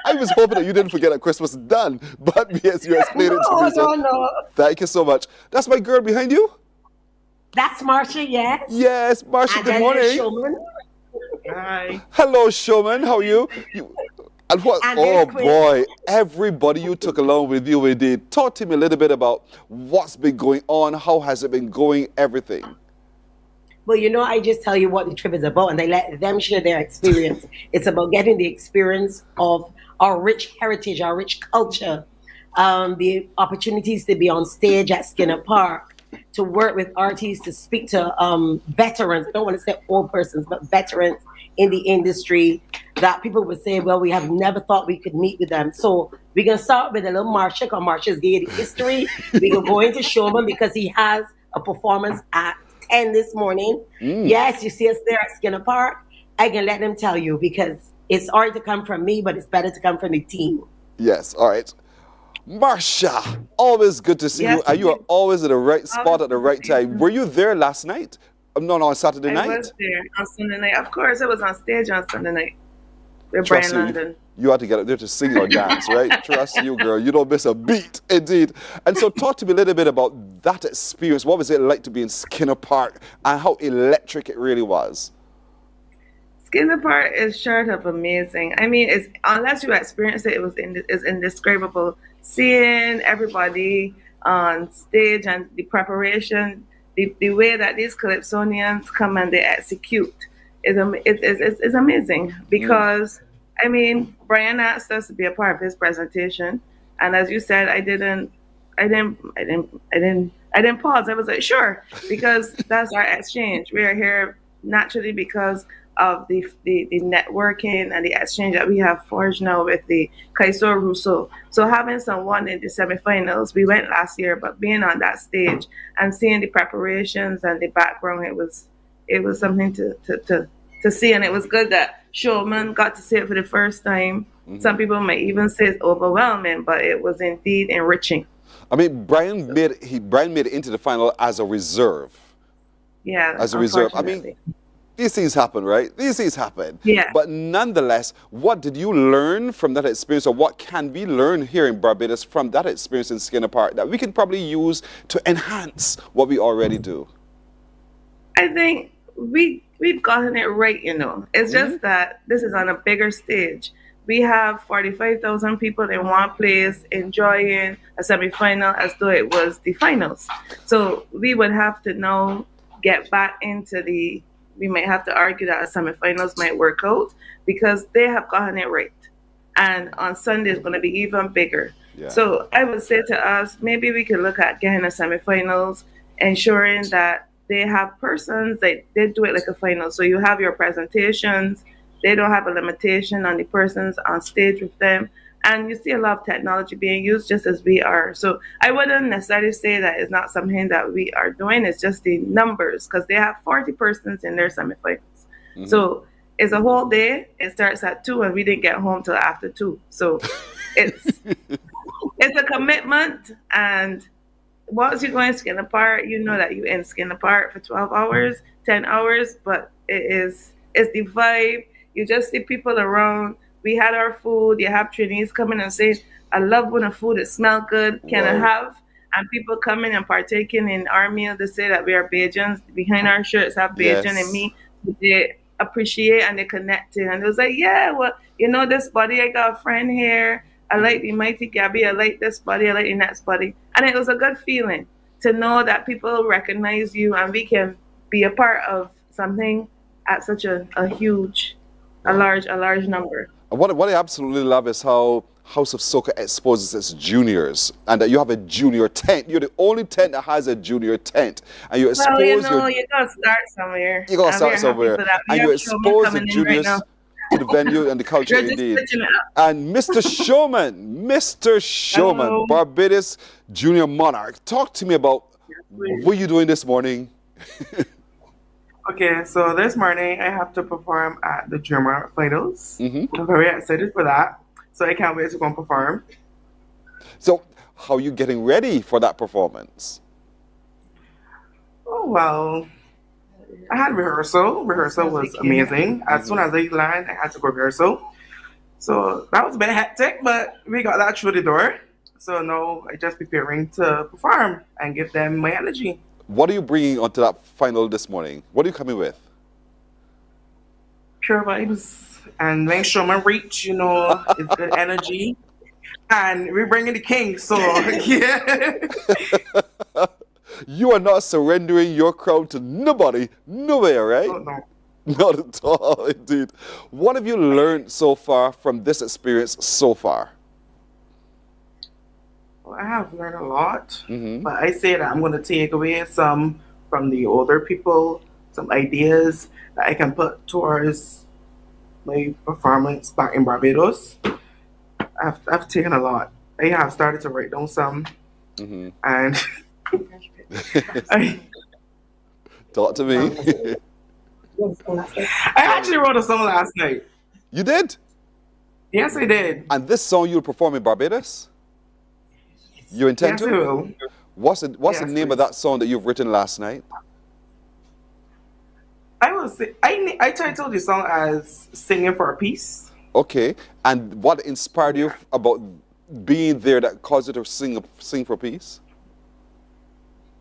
I was hoping that you didn't forget that Christmas is done, but yes, you explained it to me. So No. thank you so much. That's my girl behind you? That's Marcia, yes. Yes, Marcia, good morning. Showman. Hi. Hello, Showman. How are you? And what? And Oh Queen. boy, everybody you took along with you indeed. Talk to me a little bit about what's been going on, how has it been going, everything. Well, you know, I just tell you what the trip is about and they let them share their experience. It's about getting the experience of our rich heritage, our rich culture, the opportunities to be on stage at Skinner Park, to work with artists, to speak to veterans. I don't want to say old persons, but veterans in the industry that people would say, well, we have never thought we could meet with them. So we're going to start with a little Marcia, because Marcia's gave the history. We're going to go into Showman because he has a performance at 10 this morning. Yes, you see us there at Skinner Park. I can let them tell you because it's hard to come from me, but it's better to come from the team. Yes, all right. Marcia, always good to see you. And you are always at the right spot at the right time. Were you there last night? No, on Saturday night? I was there on Sunday night. Of course, I was on stage on Sunday night with Brian London. You had to get up there to sing or dance, right? Trust you, girl. You don't miss a beat, indeed. And so talk to me a little bit about that experience. What was it like to be in Skinner Park and how electric it really was? Skinner Park is short of amazing. I mean, it's unless you experience it, it's indescribable. Seeing everybody on stage and the preparation, the way that these Calypsonians come and they execute is amazing because I mean, Brian asked us to be a part of his presentation, and as you said, I didn't pause. I was like, sure, because that's our exchange. We are here naturally because of the networking and the exchange that we have forged now with the Kaiso Rousseau. So having someone in the semifinals, we went last year, but being on that stage and seeing the preparations and the background, it was something to see, and it was good that Showman got to see it for the first time. Some people might even say it's overwhelming, but it was indeed enriching. I mean, Brian made it into the final as a reserve. Yeah, as a reserve. I mean, these things happen, right? These things happen. Yeah. But nonetheless, what did you learn from that experience, or what can we learn here in Barbados from that experience in Skinner Park that we can probably use to enhance what we already do? I think we've gotten it right, you know. It's just that this is on a bigger stage. We have 45,000 people in one place enjoying a semifinal as though it was the finals. So we would have to now get back into we might have to argue that semifinals might work out because they have gotten it right. And on Sunday it's going to be even bigger. Yeah. So I would say to us, maybe we could look at getting a semifinals, ensuring that they have persons that they do it like a final. So you have your presentations. They don't have a limitation on the persons on stage with them. And you see a lot of technology being used just as we are. So I wouldn't necessarily say that it's not something that we are doing. It's just the numbers because they have 40 persons in their semifinals. So it's a whole day. It starts at 2 and we didn't get home till after 2. So it's a commitment. And once you go in Skinner Park, you know that you're in Skinner Park for 12 hours, 10 hours, but it's the vibe. You just see people around. We had our food. You have trainees coming and saying, I love when the food is smell good. Can I have? And people coming and partaking in our meal to say that we are Bajans. Behind our shirts have Bajan and me. They appreciate and they connected. And it was like, yeah, well, you know, this body, I got a friend here. I like the Mighty Gabby. I like this body. I like the next body. And it was a good feeling to know that people recognize you and we can be a part of something at such a large number. What I absolutely love is how House of Soca exposes its juniors, and that you have a junior tent. You're the only tent that has a junior tent, and you expose you gotta start somewhere. You gotta start somewhere, and you expose the juniors to the venue and the culture indeed. And Mr. Showman, Hello. Barbados Junior Monarch, talk to me about what you doing this morning. Okay, so this morning I have to perform at the Junior Barbados. I'm very excited for that. So I can't wait to go and perform. So how are you getting ready for that performance? Oh, well, I had rehearsal. Rehearsal was amazing. As soon as I landed, I had to go rehearsal. So that was a bit hectic, but we got that through the door. So now I just preparing to perform and give them my energy. What are you bringing onto that final this morning? What are you coming with? Pure vibes. And make sure my reach, is good energy. And we're bringing the king, so yeah. You are not surrendering your crowd to nobody, nowhere, right? Oh, no. Not at all, indeed. What have you learned so far from this experience so far? Well, I have learned a lot, but I say that I'm going to take away some from the older people, some ideas that I can put towards my performance back in Barbados. I've taken a lot. I have started to write down some, and talk to me. I actually wrote a song last night. You did? Yes, I did. And this song you'll perform in Barbados? You intend Yes, to? I will. What's the name of that song that you've written last night? I titled the song as "Singing for a Peace." Okay. And what inspired you about being there that caused you to sing for peace?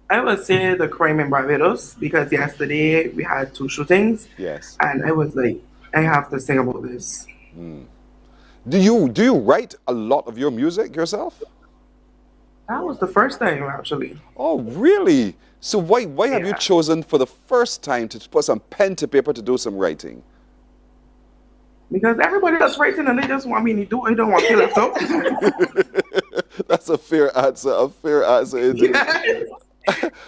I would say the crime in Barbados, because yesterday we had 2 shootings. Yes. And I was like, I have to sing about this. Do you write a lot of your music yourself? That was the first time, actually. Oh, really? So why have you chosen for the first time to put some pen to paper to do some writing? Because everybody that's writing and they just want me to do it, I don't want to be left out. That's a fair answer. Indeed.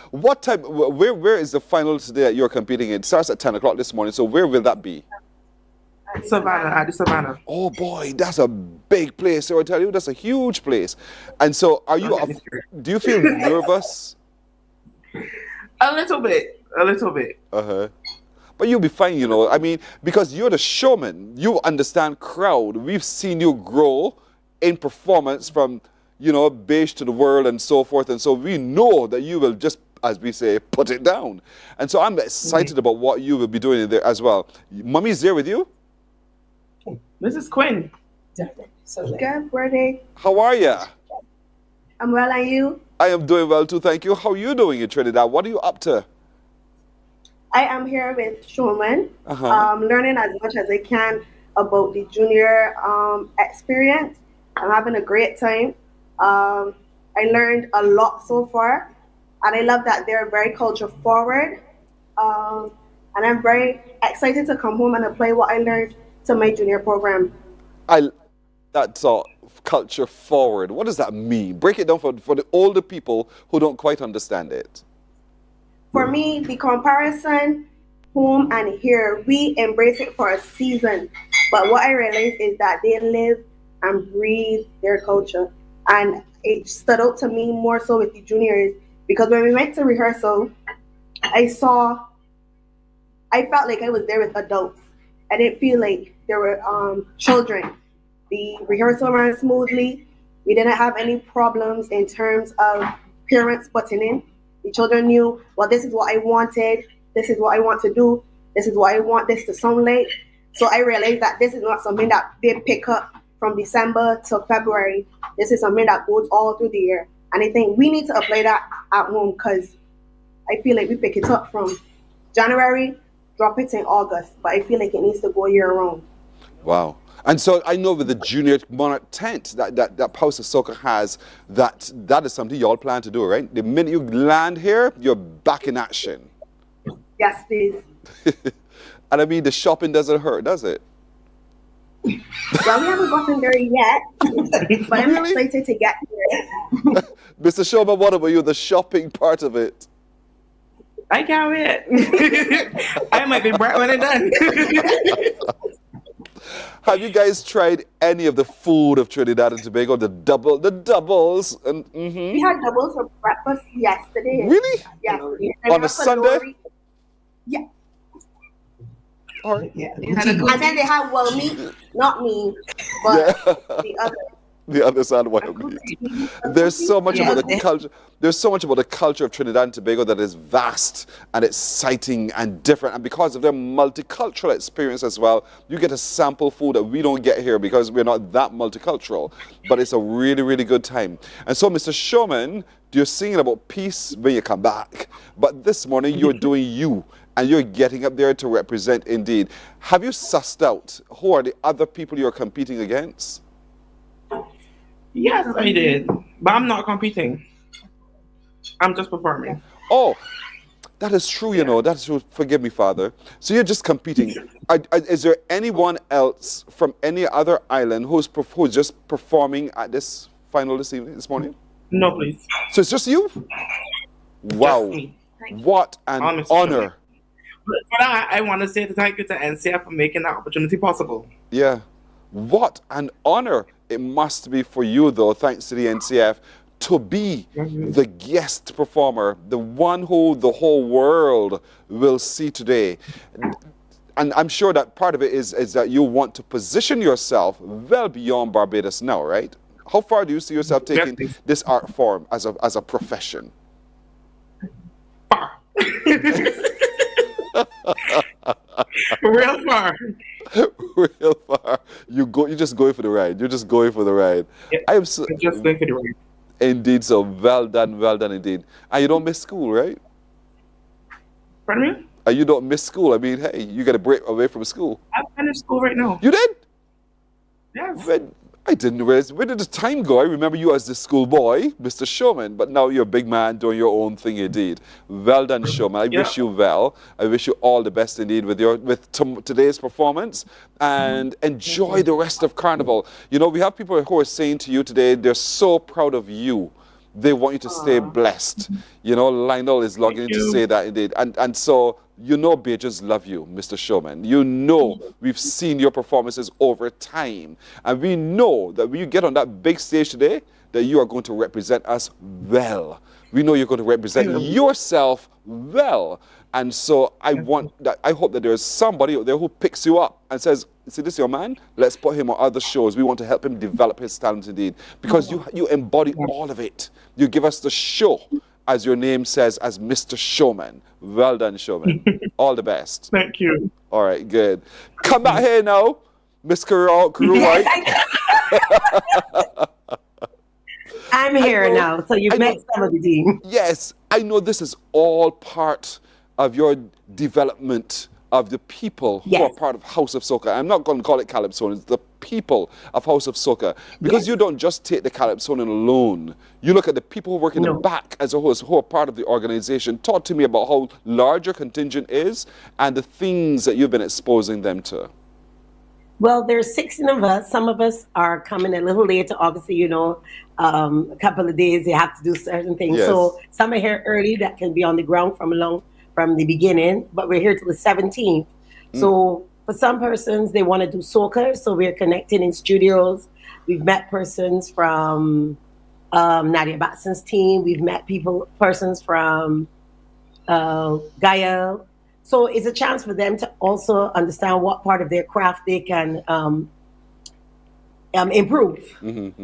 What time? Where is the final today that you're competing in? It starts at 10 o'clock this morning. So where will that be? At the Savannah. Oh boy, that's a big place. So I tell you, that's a huge place. And so, do you feel nervous? A little bit. But you'll be fine, I mean, because you're the showman. You understand crowd. We've seen you grow in performance from, beige to the world and so forth. And so we know that you will just, as we say, put it down. And so I'm excited about what you will be doing there as well. Mommy's there with you? Mrs. Quinn. Good morning. How are you? I'm well, and you? I am doing well too, thank you. How are you doing in Trinidad? What are you up to? I am here with Showman, learning as much as I can about the junior experience. I'm having a great time. I learned a lot so far, and I love that they're very culture forward. And I'm very excited to come home and apply what I learned to my junior program. That's all culture forward. What does that mean? Break it down for the older people who don't quite understand it. For me, the comparison, home and here, we embrace it for a season. But what I realized is that they live and breathe their culture. And it stood out to me more so with the juniors, because when we went to rehearsal, I felt like I was there with adults. I didn't feel like there were children. The rehearsal ran smoothly. We didn't have any problems in terms of parents butting in. The children knew, well, this is what I wanted. This is what I want to do. This is what I want this to sound like. So I realized that this is not something that they pick up from December to February. This is something that goes all through the year. And I think we need to apply that at home, because I feel like we pick it up from January, drop it in August, but I feel like it needs to go year round. Wow. And so I know with the Junior Monarch tent that House of Soca has, that is something y'all plan to do, right? The minute you land here, you're back in action. Yes, please. And I mean, the shopping doesn't hurt, does it? Well, we haven't gotten there yet. But I'm excited to get here. Mr. Showman, what about you? The shopping part of it. I can't wait. I might be bright when I'm done. Have you guys tried any of the food of Trinidad and Tobago? The doubles, and We had doubles for breakfast yesterday. Really? Yes. On a Sunday? Yeah. All right. Yeah. And then they had well meat, not me, but the other. The other side of wild meat. There's so much about the culture. There's so much about the culture of Trinidad and Tobago that is vast and exciting and different. And because of their multicultural experience as well, you get a sample food that we don't get here because we're not that multicultural. But it's a really, really good time. And so, Mr. Showman, you're singing about peace when you come back. But this morning, you're doing you. And you're getting up there to represent indeed. Have you sussed out who are the other people you're competing against? Yes, I did. But I'm not competing. I'm just performing. Oh, that is true, you know. That's true. Forgive me, Father. So you're just competing. Is there anyone else from any other island who's just performing at this final this morning? No, please. So it's just you? Wow. What an honor. But for that, I want to say thank you to NCF for making that opportunity possible. Yeah. What an honor it must be for you, though, thanks to the NCF, to be the guest performer, the one who the whole world will see today. And I'm sure that part of it is that you want to position yourself well beyond Barbados now, right? How far do you see yourself taking this art form as a profession? Far. Real far. Real far. You're just going for the ride. You're just going for the ride. Yeah, I'm just going for the ride. Indeed, so well done indeed. And you don't miss school, right? Pardon me? And you don't miss school. I mean, hey, you got a break away from school. I'm finished school right now. You did? Yes. I didn't realize. Where did the time go? I remember you as the schoolboy, Mr. Showman, but now you're a big man doing your own thing indeed. Well done, Showman. I wish you well. I wish you all the best indeed with today's performance, and enjoy the rest of Carnival. You know, we have people who are saying to you today, they're so proud of you. They want you to stay blessed. You know, Lionel is logging in to say that indeed. And so, you know, Bajans love you, Mr. Showman. You know, we've seen your performances over time. And we know that when you get on that big stage today, that you are going to represent us well. We know you're going to represent yourself well. And so I hope that there's somebody out there who picks you up and says, see this your man? Let's put him on other shows. We want to help him develop his talent indeed. Because you embody all of it. You give us the show, as your name says, as Mr. Showman. Well done, Showman. All the best. Thank you. All right, good. Come back here now, Miss Carew White. I'm here now, so you've met some of the team. Yes, I know this is all part of your development of the people who are part of House of Soca. I'm not going to call it Calypso, it's the people of House of Soca. Because you don't just take the Calypsonian alone. You look at the people who work in the back as a whole, who are part of the organization. Talk to me about how large your contingent is and the things that you've been exposing them to. Well, there's 16 of us. Some of us are coming a little later. Obviously, you know, a couple of days they have to do certain things. Yes. So some are here early that can be on the ground from the beginning, but we're here till the 17th. So for some persons, they want to do soca, so we're connecting in studios. We've met persons from Nadia Batson's team. We've met persons from Gaia. So it's a chance for them to also understand what part of their craft they can improve.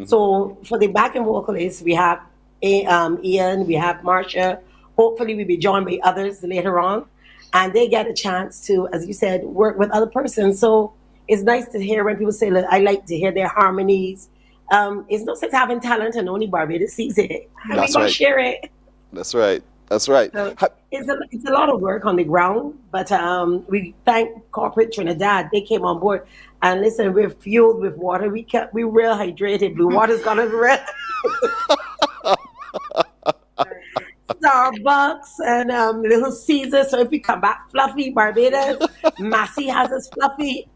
So for the backing vocalists, we have Ian, we have Marsha. Hopefully we'll be joined by others later on. And they get a chance to, as you said, work with other persons. So it's nice to hear when people say, look, I like to hear their harmonies. It's no sense having talent and only Barbados sees it. And we're going to share it. That's right. That's right. So it's a lot of work on the ground, but we thank Corporate Trinidad. They came on board. And listen, we're fueled with water. We real hydrated. Blue water's gonna be red. Starbucks and Little Caesar. So if we come back fluffy, Barbados, Massey has us fluffy.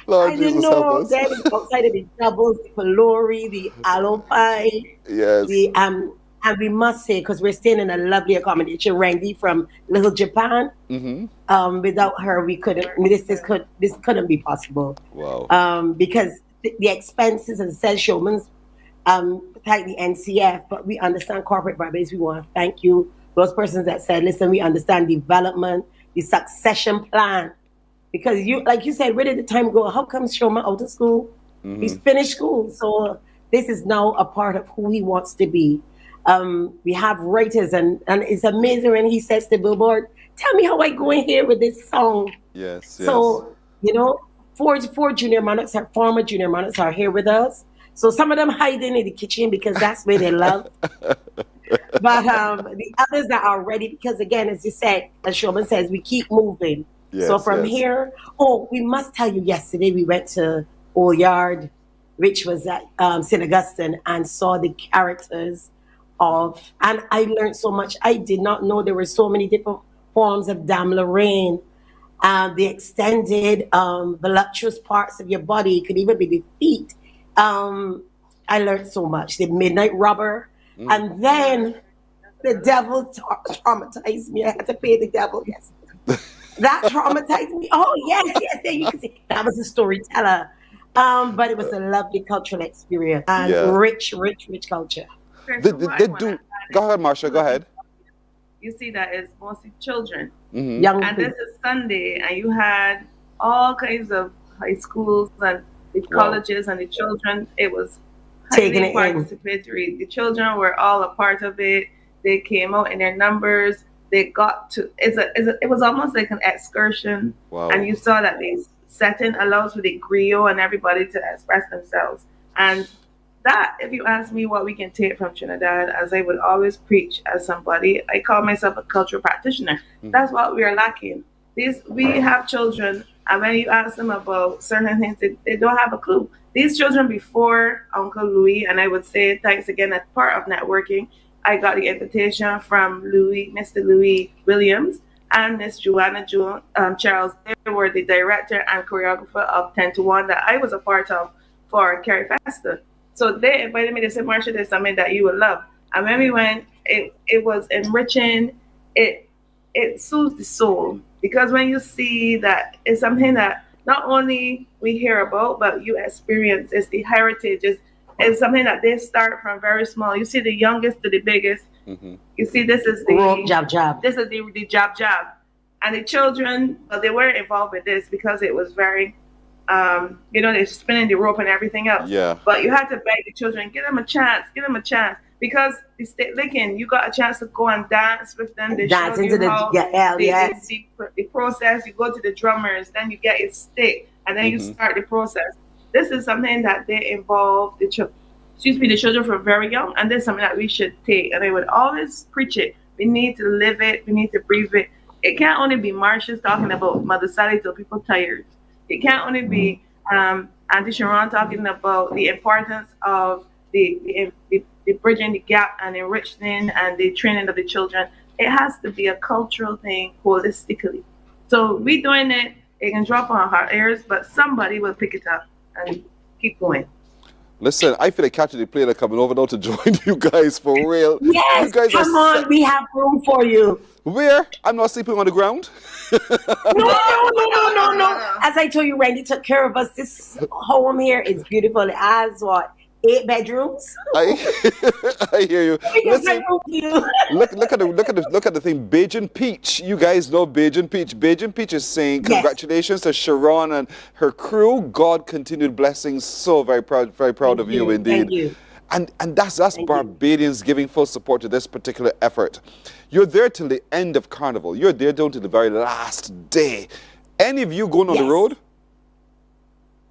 Lord I didn't Jesus, help know us. that it's outside of the doubles, the Pelori, the aloe pie, Yes. and we must say, because we're staying in a lovely accommodation, Randy from Little Japan. Without her, we couldn't. This couldn't be possible. Wow. Because the expenses, as I said, Showman's like the NCF, but we understand corporate Barbados. We want to thank you, those persons that said, listen, we understand development, the succession plan. Because you, like you said, where did the time go? How come Showman out of school? He's finished school. So this is now a part of who he wants to be. We have writers, and it's amazing when he says to Billboard, tell me how I go in here with this song. Yes. So, you know, four junior monarchs, our former junior monarchs are here with us. So some of them hiding in the kitchen because that's where they love. But the others that are ready, because again, as you said, as Showman says, we keep moving. Yes, so from yes. here, we must tell you, yesterday we went to Old Yard, which was at St. Augustine, and saw the characters and I learned so much. I did not know there were so many different forms of Dame Lorraine. The extended voluptuous parts of your body, it could even be the feet. I learned so much. The Midnight Rubber. And then the devil traumatized me. I had to pay the devil, yes. That traumatized me. Oh, yes, there you can see. That was a storyteller. But it was a lovely cultural experience and rich culture. They do. Go ahead, Marsha. Go ahead. You see that it's mostly children. Young And people. this is Sunday, and you had all kinds of high schools and the colleges and the children. It was Taking highly it in. participatory. The children were all a part of it. They came out in their numbers. They got to. It was almost like an excursion. Wow. And you saw that the setting allows for the griot and everybody to express themselves. And that, if you ask me what we can take from Trinidad, as I would always preach as somebody, I call myself a cultural practitioner. That's what we are lacking. We have children, and when you ask them about certain things, they don't have a clue. These children before Uncle Louis, and I would say thanks again as part of networking, I got the invitation from Mr. Louis Williams and Miss Joanna Charles. They were the director and choreographer of 10 to 1 that I was a part of for Carrie Festa. So they invited me. They said, Marsha, there's something that you would love. And when we went, it was enriching. It soothes the soul. Because when you see that it's something that not only we hear about, but you experience, it's the heritage. It's something that they start from very small. You see the youngest to the biggest. You see, this is the jab. This is the jab. And the children, they weren't involved with this because it was very... they're spinning the rope and everything else. Yeah. But you had to beg the children, give them a chance. Because the state licking, you got a chance to go and dance with them. They Dance show into you how the process. You go to the drummers, then you get a stick, and then you start the process. This is something that they involve the children from very young, and this is something that we should take. And I would always preach it. We need to live it. We need to breathe it. It can't only be Marsha's talking about Mother Sally till people tired. It can't only be Auntie Sharon talking about the importance of the bridging the gap and enriching and the training of the children. It has to be a cultural thing holistically. So we doing it. It can drop on our ears, but somebody will pick it up and keep going. Listen, I feel like catching the plane and coming over now to join you guys for real. Yes, you guys come on, we have room for you. Where? I'm not sleeping on the ground. No. As I told you, Randy took care of us. This home here is beautiful. It has 8 bedrooms. I hear you. Listen, look at the thing. Bajan Peach. You guys know Bajan Peach. Bajan Peach is saying congratulations to Sharon and her crew. God continued blessings. So very proud of you indeed. Thank you. And that's Barbadians giving full support to this particular effort. You're there till the end of Carnival. You're there down to the very last day. Any of you going on the road?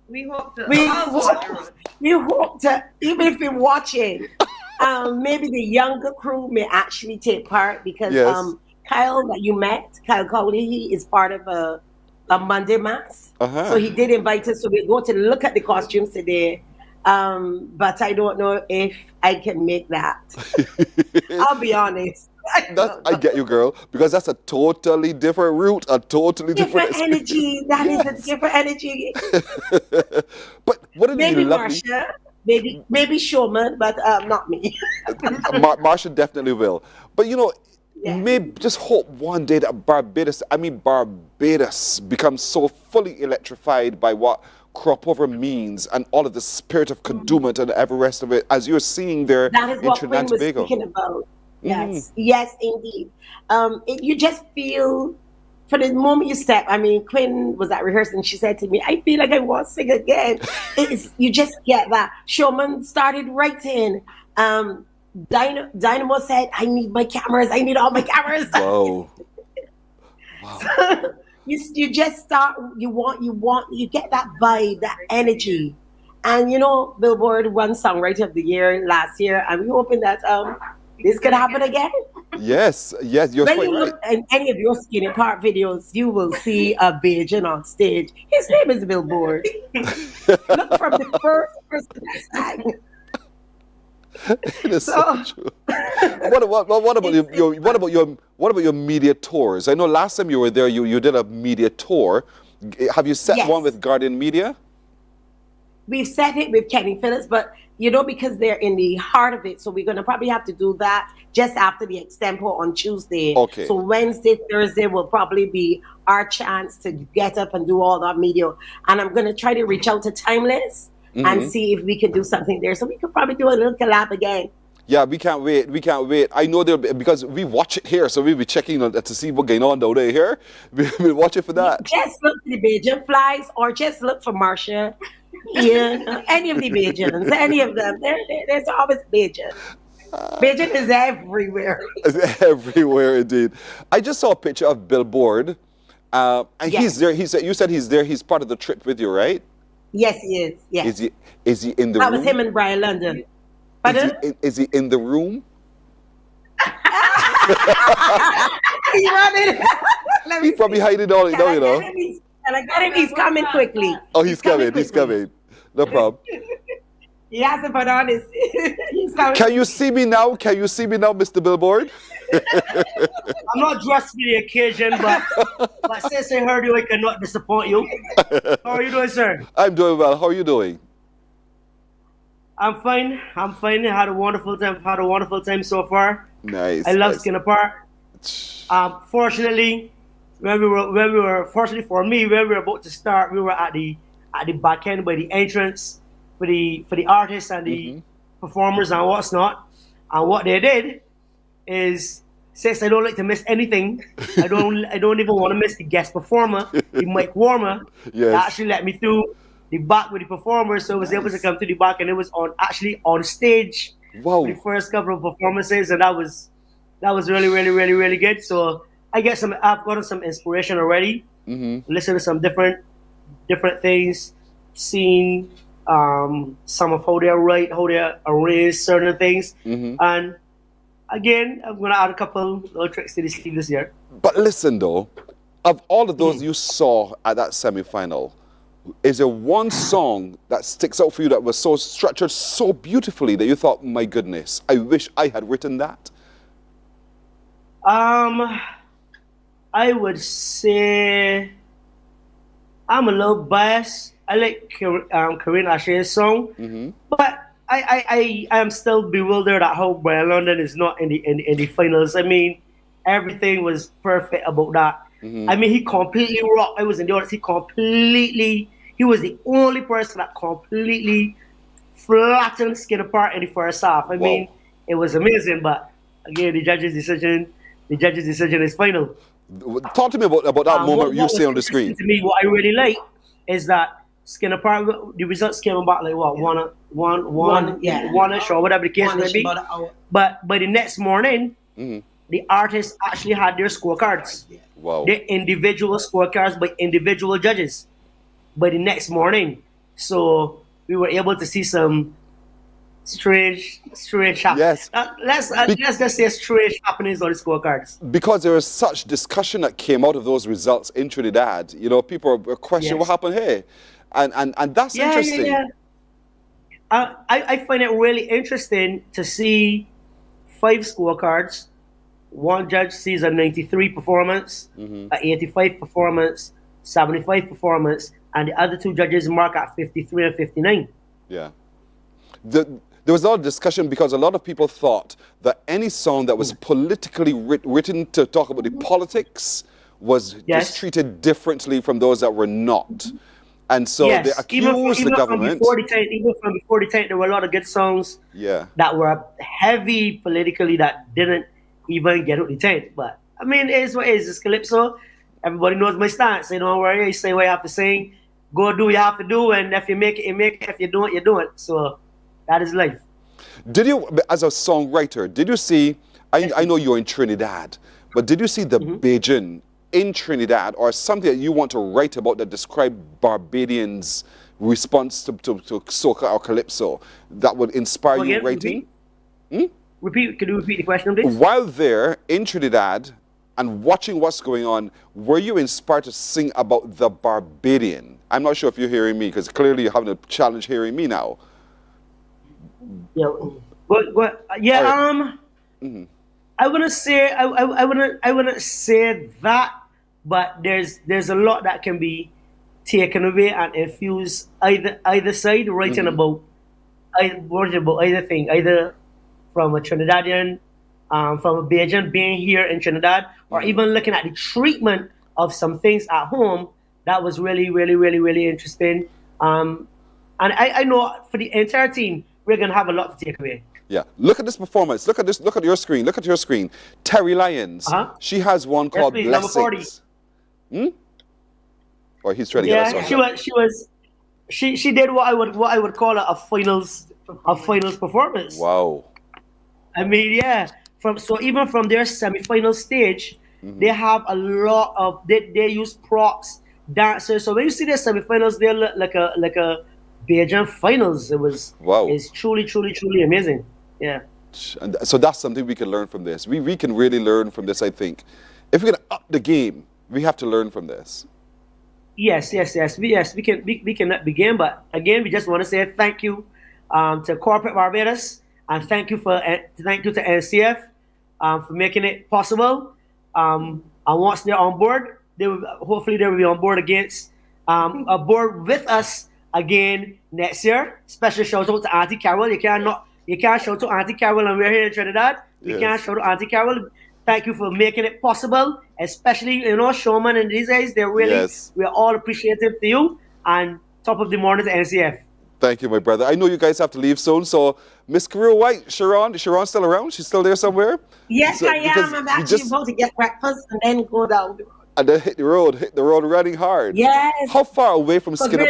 We hope to. We hope to, even if you're watching, maybe the younger crew may actually take part because Kyle that you met, Kyle Cowley, he is part of a Monday Mass. So he did invite us. So we're going to look at the costumes today. But I don't know if I can make that. I'll be honest. I get you, girl, because that's a totally different route, a totally different energy. That is a different energy. But wouldn't it Maybe be lovely? Marsha, maybe Showman, but not me. Marsha definitely will. But you know, maybe just hope one day that Barbados becomes so fully electrified by what crop over means and all of the spirit of Kadooment and every rest of it, as you're seeing there That is in what Trinidad Quinn and was Tobago. speaking about. Yes, yes, indeed. You just feel, for the moment you step, I mean, Quinn was at rehearsal and she said to me, I feel like I want to sing again. You just get that. Showman started writing. Dynamo said, I need my cameras. I need all my cameras. Whoa. So you just start, you get that vibe, that energy. And you know, Billboard won Songwriter of the Year last year, and we're hoping that this could happen again. Yes, you're When quite you right. look at any of your Skinny Part videos, you will see a Bajan on stage. His name is Billboard. Look from the first person that sang. It is so true. What about your media tours? I know last time you were there, you did a media tour. Have you set one with Guardian Media? We've set it with Kenny Phillips, but you know, because they're in the heart of it, so we're going to probably have to do that just after the extempo on Tuesday. Okay. So Wednesday, Thursday will probably be our chance to get up and do all that media. And I'm going to try to reach out to Timeless and see if we can do something there. So we could probably do a little collab again. Yeah, we can't wait. We can't wait. I know there'll be, because we watch it here, so we'll be checking on to see what's going on down there here. We'll watch it for that. Just look for the Bajan Flies, or just look for Marsha. Yeah, any of the Bajans, any of them. There's always Bajan. Bajan is everywhere. Everywhere, indeed. I just saw a picture of Billboard, and he's there. You said he's there. He's part of the trip with you, right? Yes, he is. Yes. Is he in the That room? was him and Brian London. Is he in the room? He's running. He's probably hiding all it now, you know. And I got him. He's coming quickly. Oh, he's coming. He's coming. No problem. He hasn't put on his. He's coming. Can you see me now? Can you see me now, Mr. Billboard? I'm not dressed for the occasion, but since I heard you, I cannot disappoint you. How are you doing, sir? I'm doing well. How are you doing? I'm fine. I had a wonderful time so far. Nice. I love nice. Skin Apart. Fortunately, fortunately for me, when we were about to start, we were at the back end by the entrance for the artists and the performers and what's not. And what they did is, since I don't like to miss anything, I don't even want to miss the guest performer, the mic warmer. Yes. They actually let me through the back with the performers, so I was able to come to the back, and it was on stage. Wow. The first couple of performances, and that was really good. So I've gotten some inspiration already. Listen to some different things, seeing some of how they write, how they arrange certain things, and again, I'm gonna add a couple little tricks to the sleeve this year. But listen though, of all of those you saw at that semi-final, is there one song that sticks out for you that was so structured so beautifully that you thought, my goodness, I wish I had written that? I would say I'm a little biased. I like Corinne Asher's song, but I am still bewildered at how Brian London is not in the finals. I mean, everything was perfect about that. I mean, he completely rocked. I was in the audience. He was the only person that completely flattened Skin Apart in the first half. I mean, it was amazing. But again, the judge's decision is final. Talk to me about that moment you see on the screen. To me, what I really like is that Skin Apart, the results came about like what, one-ish or whatever the case may be. But by the next morning, the artists actually had their scorecards. Wow. Their individual scorecards by individual judges by the next morning. So we were able to see some strange yes. Let's just say strange happenings on the scorecards. Because there was such discussion that came out of those results in Trinidad. You know, people were questioning what happened here. And that's interesting. Yeah. I find it really interesting to see 5 scorecards. One judge sees a 93 performance, Mm-hmm. a 85 performance, 75 performance, and the other 2 judges mark at 53 and 59. Yeah. There was a lot of discussion because a lot of people thought that any song that was politically written to talk about the politics was just treated differently from those that were not. And so they accused the government. Even from before the time, there were a lot of good songs that were heavy politically that didn't even get out the tent. But I mean, it is what it is. It's Calypso. Everybody knows my stance. You don't worry. You say what you have to sing. Go do what you have to do. And if you make it, you make it. If you do it, you do it. So that is life. Did you, as a songwriter, did you see, I know you're in Trinidad, but did you see the Bajan in Trinidad or something that you want to write about that describe Barbadians' response to soca or calypso that would inspire you writing? Could you repeat the question, please? While there in Trinidad and watching what's going on, were you inspired to sing about the Barbadian? I'm not sure if you're hearing me because clearly you're having a challenge hearing me now. Yeah, I wouldn't say I wouldn't say that, but there's a lot that can be taken away and infused either side, writing about either thing, either from a Trinidadian, from a Bajan being here in Trinidad, or even looking at the treatment of some things at home. That was really, really, really, really interesting. And I know for the entire team, we're gonna have a lot to take away. Yeah, look at this performance. Look at this. Look at your screen. Look at your screen. Terry Lyons. She has one called Blessings. Or he's trying to get us on. She did what I would call a finals performance. Wow. I mean, even from their semi-final stage, they have a lot of they use props, dancers. So when you see their semi-finals, they look like a Bajan finals. It's truly, truly, truly amazing. Yeah. And so that's something we can learn from this. We can really learn from this, I think. If we're gonna up the game, we have to learn from this. Yes. We can begin, but again, we just want to say thank you to Corporate Barbados, and thank you to NCF for making it possible. And once they're on board, hopefully they will be on board aboard with us again next year. Special shout out to Auntie Carol. You can't shout to Auntie Carol and we're here in Trinidad. You can't shout to Auntie Carol. Thank you for making it possible, especially, Showman and these guys. We're all appreciative to you, and top of the morning to NCF. Thank you, my brother. I know you guys have to leave soon, so Miss Career White, Sharon still around? She's still there somewhere? Yes, I am. I'm actually about to get breakfast and then go down. And then hit the road running hard. Yes. How far away from Skinner?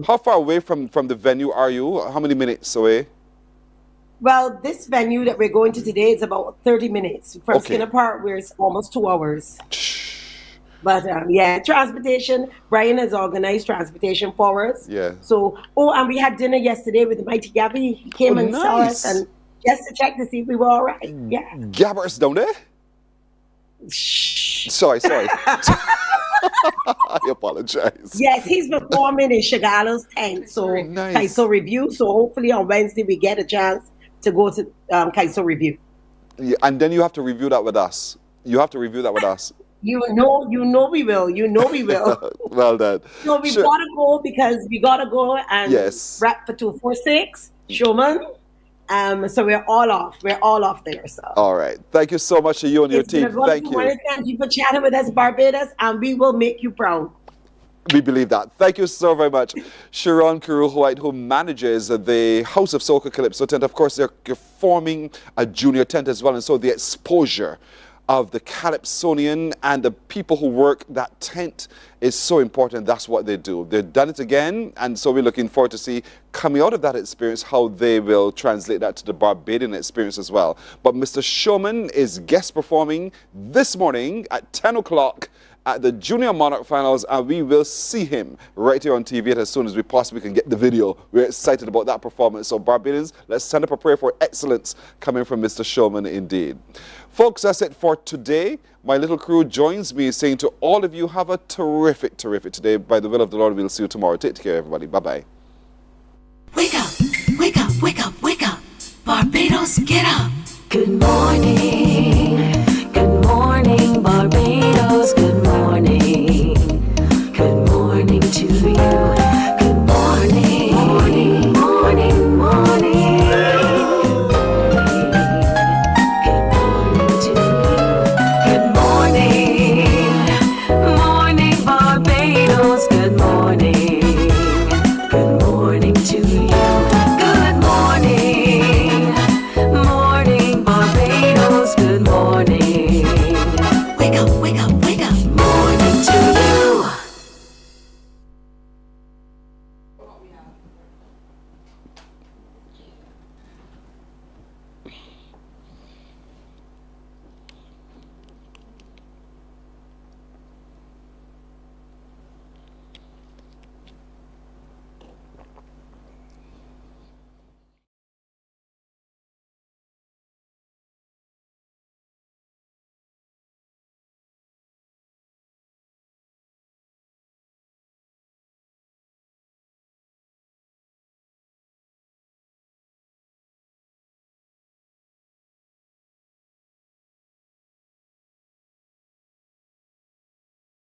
How far away from the venue are you? How many minutes away? Well, this venue that we're going to today is about 30 minutes. From Skinner Park, where it's almost 2 hours. But transportation. Brian has organized transportation for us. Yeah. So, and we had dinner yesterday with the mighty Gabby. He came and saw us, and just to check to see if we were all right. Yeah. Gabber's down there? Sorry. I apologize. Yes, he's performing in Shagala's tent. So, Kaiso Review. So, hopefully on Wednesday we get a chance to go to Kaiso Review. Yeah, and then you have to review that with us. You know we will. Well done. So we gotta go because we gotta go and rap for 246 Showman. So we're all off. We're all off there. So all right. Thank you so much to you and your team. Thank you. Thank you for chatting with us, Barbados, and we will make you proud. We believe that. Thank you so very much. Sharon White, who manages the House of Soca Calypso tent. Of course, they're forming a junior tent as well. And so the exposure of the Calypsonian and the people who work that tent is so important. That's what they do. They've done it again. And so we're looking forward to see, coming out of that experience, how they will translate that to the Barbadian experience as well. But Mr. Showman is guest performing this morning at 10 o'clock at the Junior Monarch Finals, and we will see him right here on TV as soon as we possibly can get the video. We're excited about that performance. So Barbadians, let's send up a prayer for excellence coming from Mr. Showman indeed. Folks, that's it for today. My little crew joins me saying to all of you, have a terrific today. By the will of the Lord, we'll see you tomorrow. Take care, everybody. Bye-bye. Wake up. Barbados, get up. Good morning. Good morning, Barbados. Good morning. Good morning to you. Good morning. Morning, morning, morning. Good morning to you. Good morning. Morning, Barbados. Good morning. Good morning to you. Good morning. Morning, Barbados. Good morning. Wake up, wake up, wake up. Morning to you.